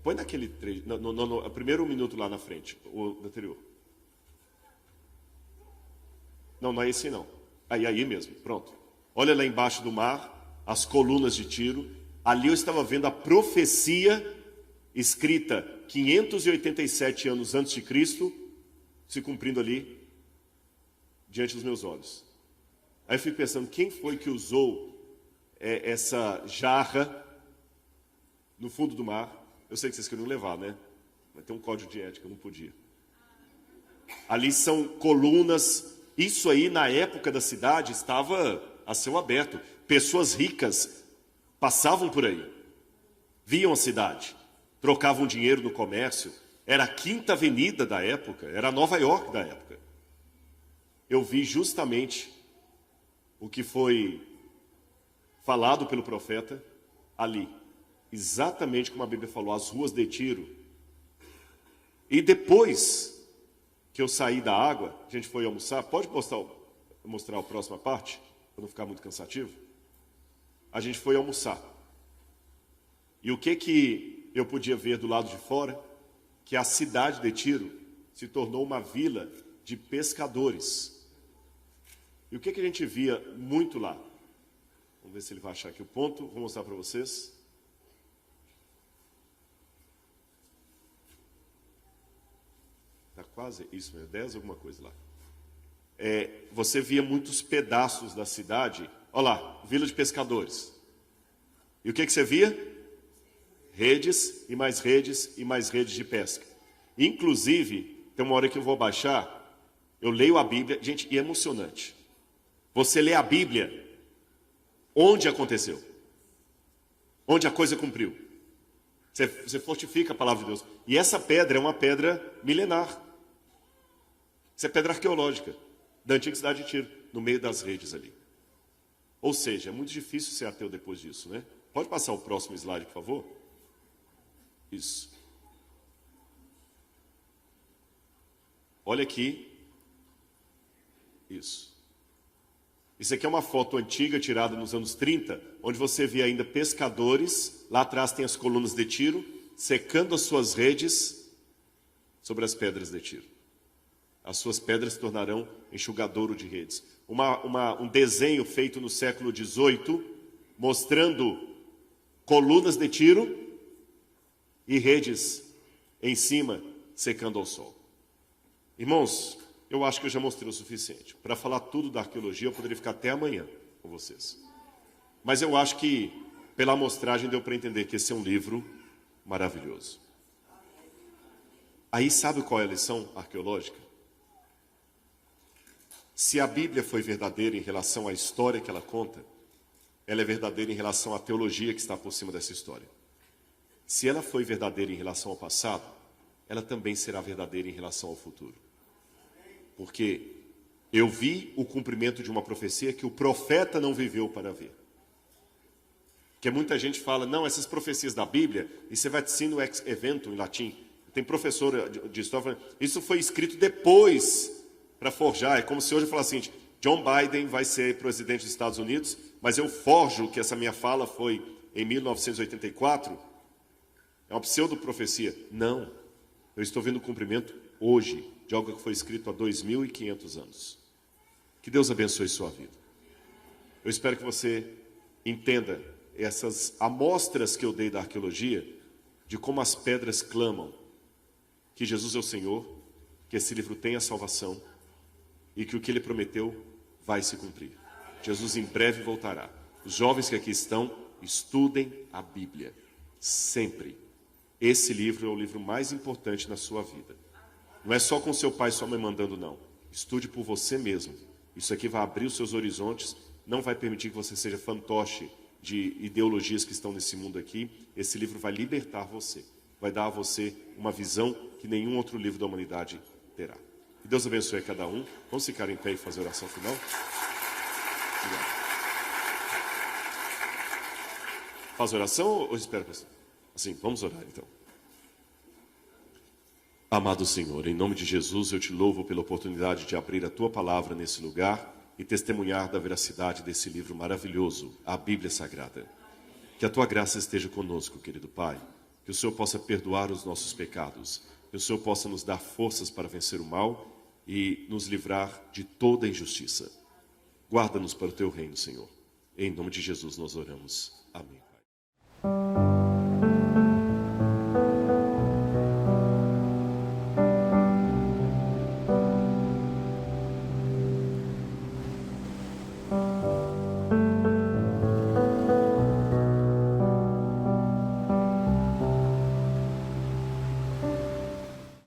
Põe naquele trecho, no primeiro minuto lá na frente, o anterior. Não é esse não. Aí mesmo, pronto. Olha lá embaixo do mar, as colunas de Tiro. Ali eu estava vendo a profecia escrita 587 anos antes de Cristo, se cumprindo ali, diante dos meus olhos. Aí eu fico pensando, quem foi que usou essa jarra no fundo do mar? Eu sei que vocês queriam levar, né? Mas tem um código de ética, eu não podia. Ali são colunas. Isso aí, na época da cidade, estava a céu aberto. Pessoas ricas passavam por aí, viam a cidade, trocavam dinheiro no comércio. Era a Quinta Avenida da época, era a Nova York da época. Eu vi justamente o que foi falado pelo profeta ali. Exatamente como a Bíblia falou, as ruas de Tiro. E depois que eu saí da água, a gente foi almoçar. Pode mostrar a próxima parte, para não ficar muito cansativo? A gente foi almoçar. E o que eu podia ver do lado de fora? Que a cidade de Tiro se tornou uma vila de pescadores. E o que a gente via muito lá? Vamos ver se ele vai achar aqui o ponto. Vou mostrar para vocês. Está quase isso, 10 alguma coisa lá. Você via muitos pedaços da cidade. Olha lá, vila de pescadores. E o que você via? Redes e mais redes e mais redes de pesca. Inclusive, tem uma hora que eu vou baixar, eu leio a Bíblia, gente, e é emocionante. Você lê a Bíblia, onde aconteceu? Onde a coisa cumpriu? Você fortifica a palavra de Deus. E essa pedra é uma pedra milenar. Isso é pedra arqueológica, da antiga cidade de Tiro, no meio das redes ali. Ou seja, é muito difícil ser ateu depois disso, né? Pode passar o próximo slide, por favor? Isso. Olha aqui. Isso. Isso aqui é uma foto antiga, tirada nos anos 30, onde você vê ainda pescadores, lá atrás tem as colunas de Tiro, secando as suas redes sobre as pedras de Tiro. as suas pedras se tornarão enxugadouro de redes. Um desenho feito no século XVIII, mostrando colunas de tiro e redes em cima, secando ao sol. Irmãos, eu acho que eu já mostrei o suficiente. Para falar tudo da arqueologia, eu poderia ficar até amanhã com vocês. Mas eu acho que, pela amostragem, deu para entender que esse é um livro maravilhoso. Aí sabe qual é a lição arqueológica? Se a Bíblia foi verdadeira em relação à história que ela conta, ela é verdadeira em relação à teologia que está por cima dessa história. Se ela foi verdadeira em relação ao passado, ela também será verdadeira em relação ao futuro. Porque eu vi o cumprimento de uma profecia que o profeta não viveu para ver. Porque muita gente fala, não, essas profecias da Bíblia, isso é vaticino ex eventum em latim. Tem professor de história falando, isso foi escrito depois para forjar. É como se hoje eu falasse assim, John Biden vai ser presidente dos Estados Unidos, mas eu forjo que essa minha fala foi em 1984. É uma pseudo-profecia. Não. Eu estou vendo o cumprimento hoje de algo que foi escrito há 2.500 anos. Que Deus abençoe sua vida. Eu espero que você entenda essas amostras que eu dei da arqueologia, de como as pedras clamam que Jesus é o Senhor, que esse livro tem a salvação e que o que ele prometeu vai se cumprir. Jesus em breve voltará. Os jovens que aqui estão, estudem a Bíblia. Sempre. Esse livro é o livro mais importante na sua vida. Não é só com seu pai e sua mãe mandando, não. Estude por você mesmo. Isso aqui vai abrir os seus horizontes, não vai permitir que você seja fantoche de ideologias que estão nesse mundo aqui. Esse livro vai libertar você. Vai dar a você uma visão que nenhum outro livro da humanidade terá. Que Deus abençoe a cada um. Vamos ficar em pé e fazer a oração final? Obrigado. Faz oração ou espera? Assim, vamos orar então. Amado Senhor, em nome de Jesus, eu te louvo pela oportunidade de abrir a Tua palavra nesse lugar e testemunhar da veracidade desse livro maravilhoso, a Bíblia Sagrada. Que a Tua graça esteja conosco, querido Pai. Que o Senhor possa perdoar os nossos pecados. Que o Senhor possa nos dar forças para vencer o mal e nos livrar de toda injustiça. Guarda-nos para o Teu reino, Senhor. Em nome de Jesus nós oramos. Amém.